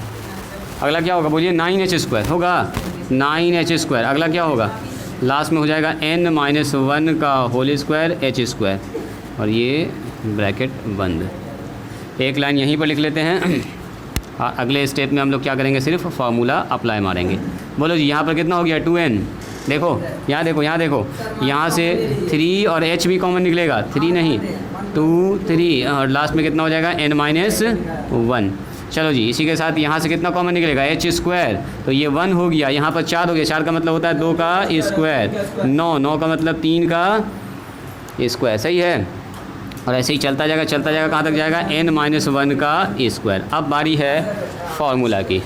S1: अगला क्या होगा बोलिए 9h स्क्वायर होगा, 9h स्क्वायर। अगला क्या होगा लास्ट में हो जाएगा n-1 का होल स्क्वायर h स्क्वायर, और ये ब्रैकेट बंद। एक लाइन यहीं पर लिख लेते हैं। अगले स्टेप में हम लोग क्या करेंगे, सिर्फ फार्मूला अप्लाई मारेंगे। बोलो जी यहाँ पर कितना हो गया 2n, देखो यहाँ देखो, यहाँ देखो, यहाँ से 3 और h भी कॉमन निकलेगा, 3 नहीं 2 3, और लास्ट में कितना हो जाएगा n-1। चलो जी इसी के साथ यहाँ से कितना कॉमन निकलेगा h स्क्वायर, तो ये 1 हो गया, यहाँ पर 4 हो गया, 4 का मतलब होता है 2 का स्क्वायर, 9 का मतलब 3 का स्क्वायर, सही है। और ऐसे ही चलता जाएगा कहाँ तक जाएगा n-1 का स्क्वायर। अब बारी है फार्मूला की।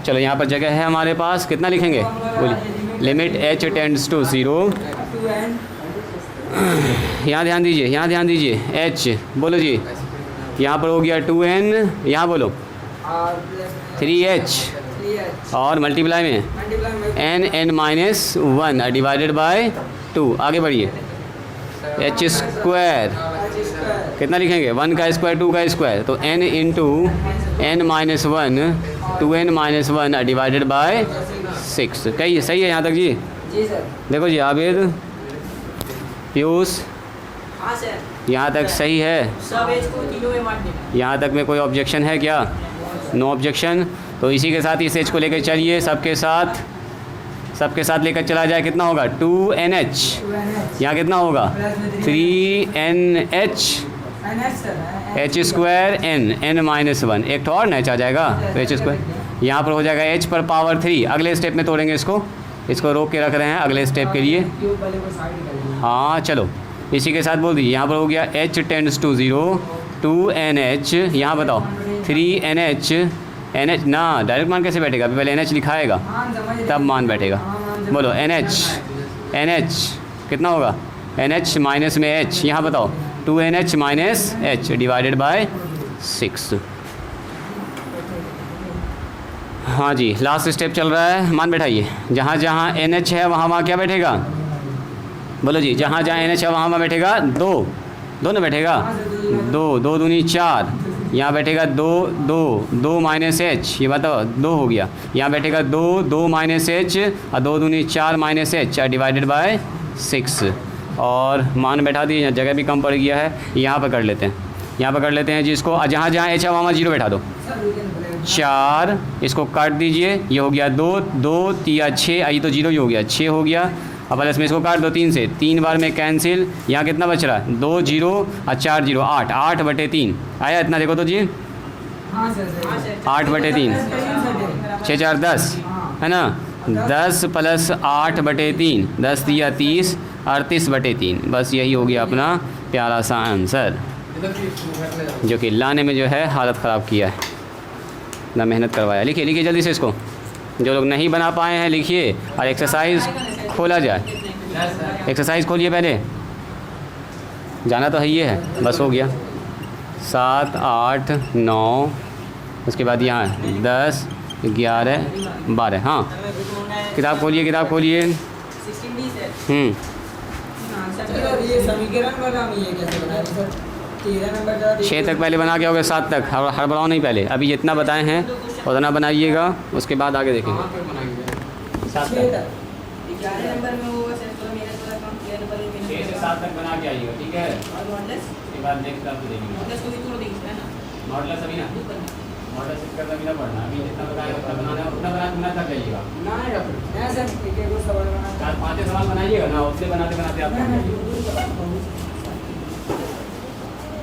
S1: चलो यहाँ पर जगह है हमारे पास, कितना लिखेंगे बोलिए, लिमिट h टेंड्स टू 0, यहाँ ध्यान दीजिए, यहाँ ध्यान दीजिए, h बोलो जी, यहाँ पर हो गया 2n, यहाँ बोलो 3h, और मल्टीप्लाई में n-1 डिवाइडेड बाय 2। आगे बढ़िए, h स्क्वायर कितना लिखेंगे, 1 का स्क्वायर 2 का स्क्वायर, तो n into n-1 2n-1 divided by 6। कही सही है यहाँ तक जी? देखो जी आबिद पीयूष,
S4: हाँ सर,
S1: यहाँ तक सही है?
S4: सब एज को तीनों में बांट देना।
S1: यहाँ तक में कोई ऑब्जेक्शन है क्या? No objection. तो इसी के साथ इस एच को लेकर चलिए, सबके साथ लेकर चला जाए, कितना होगा 2NH। यहाँ कितना होगा 3NH H स्क्वायर n -1, एक तो और न आ जाएगा तो H स्क्वायर। यहाँ पर हो जाएगा H पर पावर 3। अगले स्टेप में तोड़ेंगे इसको रोक के रख रहे हैं अगले स्टेप के लिए। हाँ चलो इसी के साथ बोल दीजिए, यहाँ पर हो गया H टेंड्स टू 0, 2NH, यहाँ बताओ 3NH, NH ना डायरेक्ट मान कैसे बैठेगा, अभी पहले NH लिखाएगा तब मान बैठेगा। बोलो NH कितना होगा, NH माइनस में H, यहाँ बताओ 2NH minus H divided by 6। हाँ जी लास्ट स्टेप चल रहा है, मान बैठाइए। जहाँ जहाँ NH है वहाँ क्या बैठेगा, बोलो जी, जहाँ जहाँ NH है वहाँ बैठेगा 2 न बैठेगा, 2 दूनी 4, यहाँ बैठेगा 2 माइनस H, ये बताओ 2 हो गया। यहाँ बैठेगा 2 माइनस H और 2 दूनी 4 माइनस H डिवाइडेड बाय 6। और मान बैठा दीजिए, जगह भी कम पड़ गया है, यहाँ पर कर लेते हैं जी इसको। जहाँ जहाँ H है वहाँ 0 बैठा दो, 4 इसको काट दीजिए, ये हो गया 2 3 6, ये तो 0 ही हो गया, 6 हो गया। अब प्लस में इसको काट दो 3 से, 3 बार में कैंसिल, यहाँ कितना बच रहा है 2 0 और 4 0, 8/3 आया, इतना देखो तो जी 8/3, 6 4 10 है ना, 10 + 8/3, 10 × 30 38/3। बस यही हो गया अपना प्यारा सा आंसर, जो कि लाने में जो है हालत ख़राब किया है, ना मेहनत करवाया। लिखिए जल्दी से इसको, जो लोग नहीं बना पाए हैं लिखिए, और एक्सरसाइज खोला जाए, एक्सरसाइज खोलिए पहले, जाना तो है ये है, बस हो गया 7 8 9, उसके बाद यहाँ 10 11 12। हाँ किताब खोलिए
S4: 16D से
S2: ये समीकरण बना, ये कैसे बनाया सर? 13 नंबर
S1: 6 तक पहले बना के हो गया, 7 तक हड़बड़ाओ नहीं, पहले अभी जितना बताए हैं उतना बनाइएगा, उसके बाद आगे देखेंगे। 7 तक
S4: 11 नंबर में वो सेट करो, मेरा थोड़ा कम 11 नंबर में
S1: 6 से 7 तक बना के आइएगा, ठीक है।
S4: और मॉडलेस
S1: उसके बाद नेक्स्ट आपको देंगे
S4: को भी थोड़ा देखिए है ना,
S1: मॉडल सभी ना, मॉडल इसका सभी ना पढ़ना, अभी जितना बताया उतना बनाना है, उतना बना तक जाइएगा
S2: ना सर, एक सवाल बना,
S1: 4 5 सवाल बनाइएगा ना, उससे बनाते आप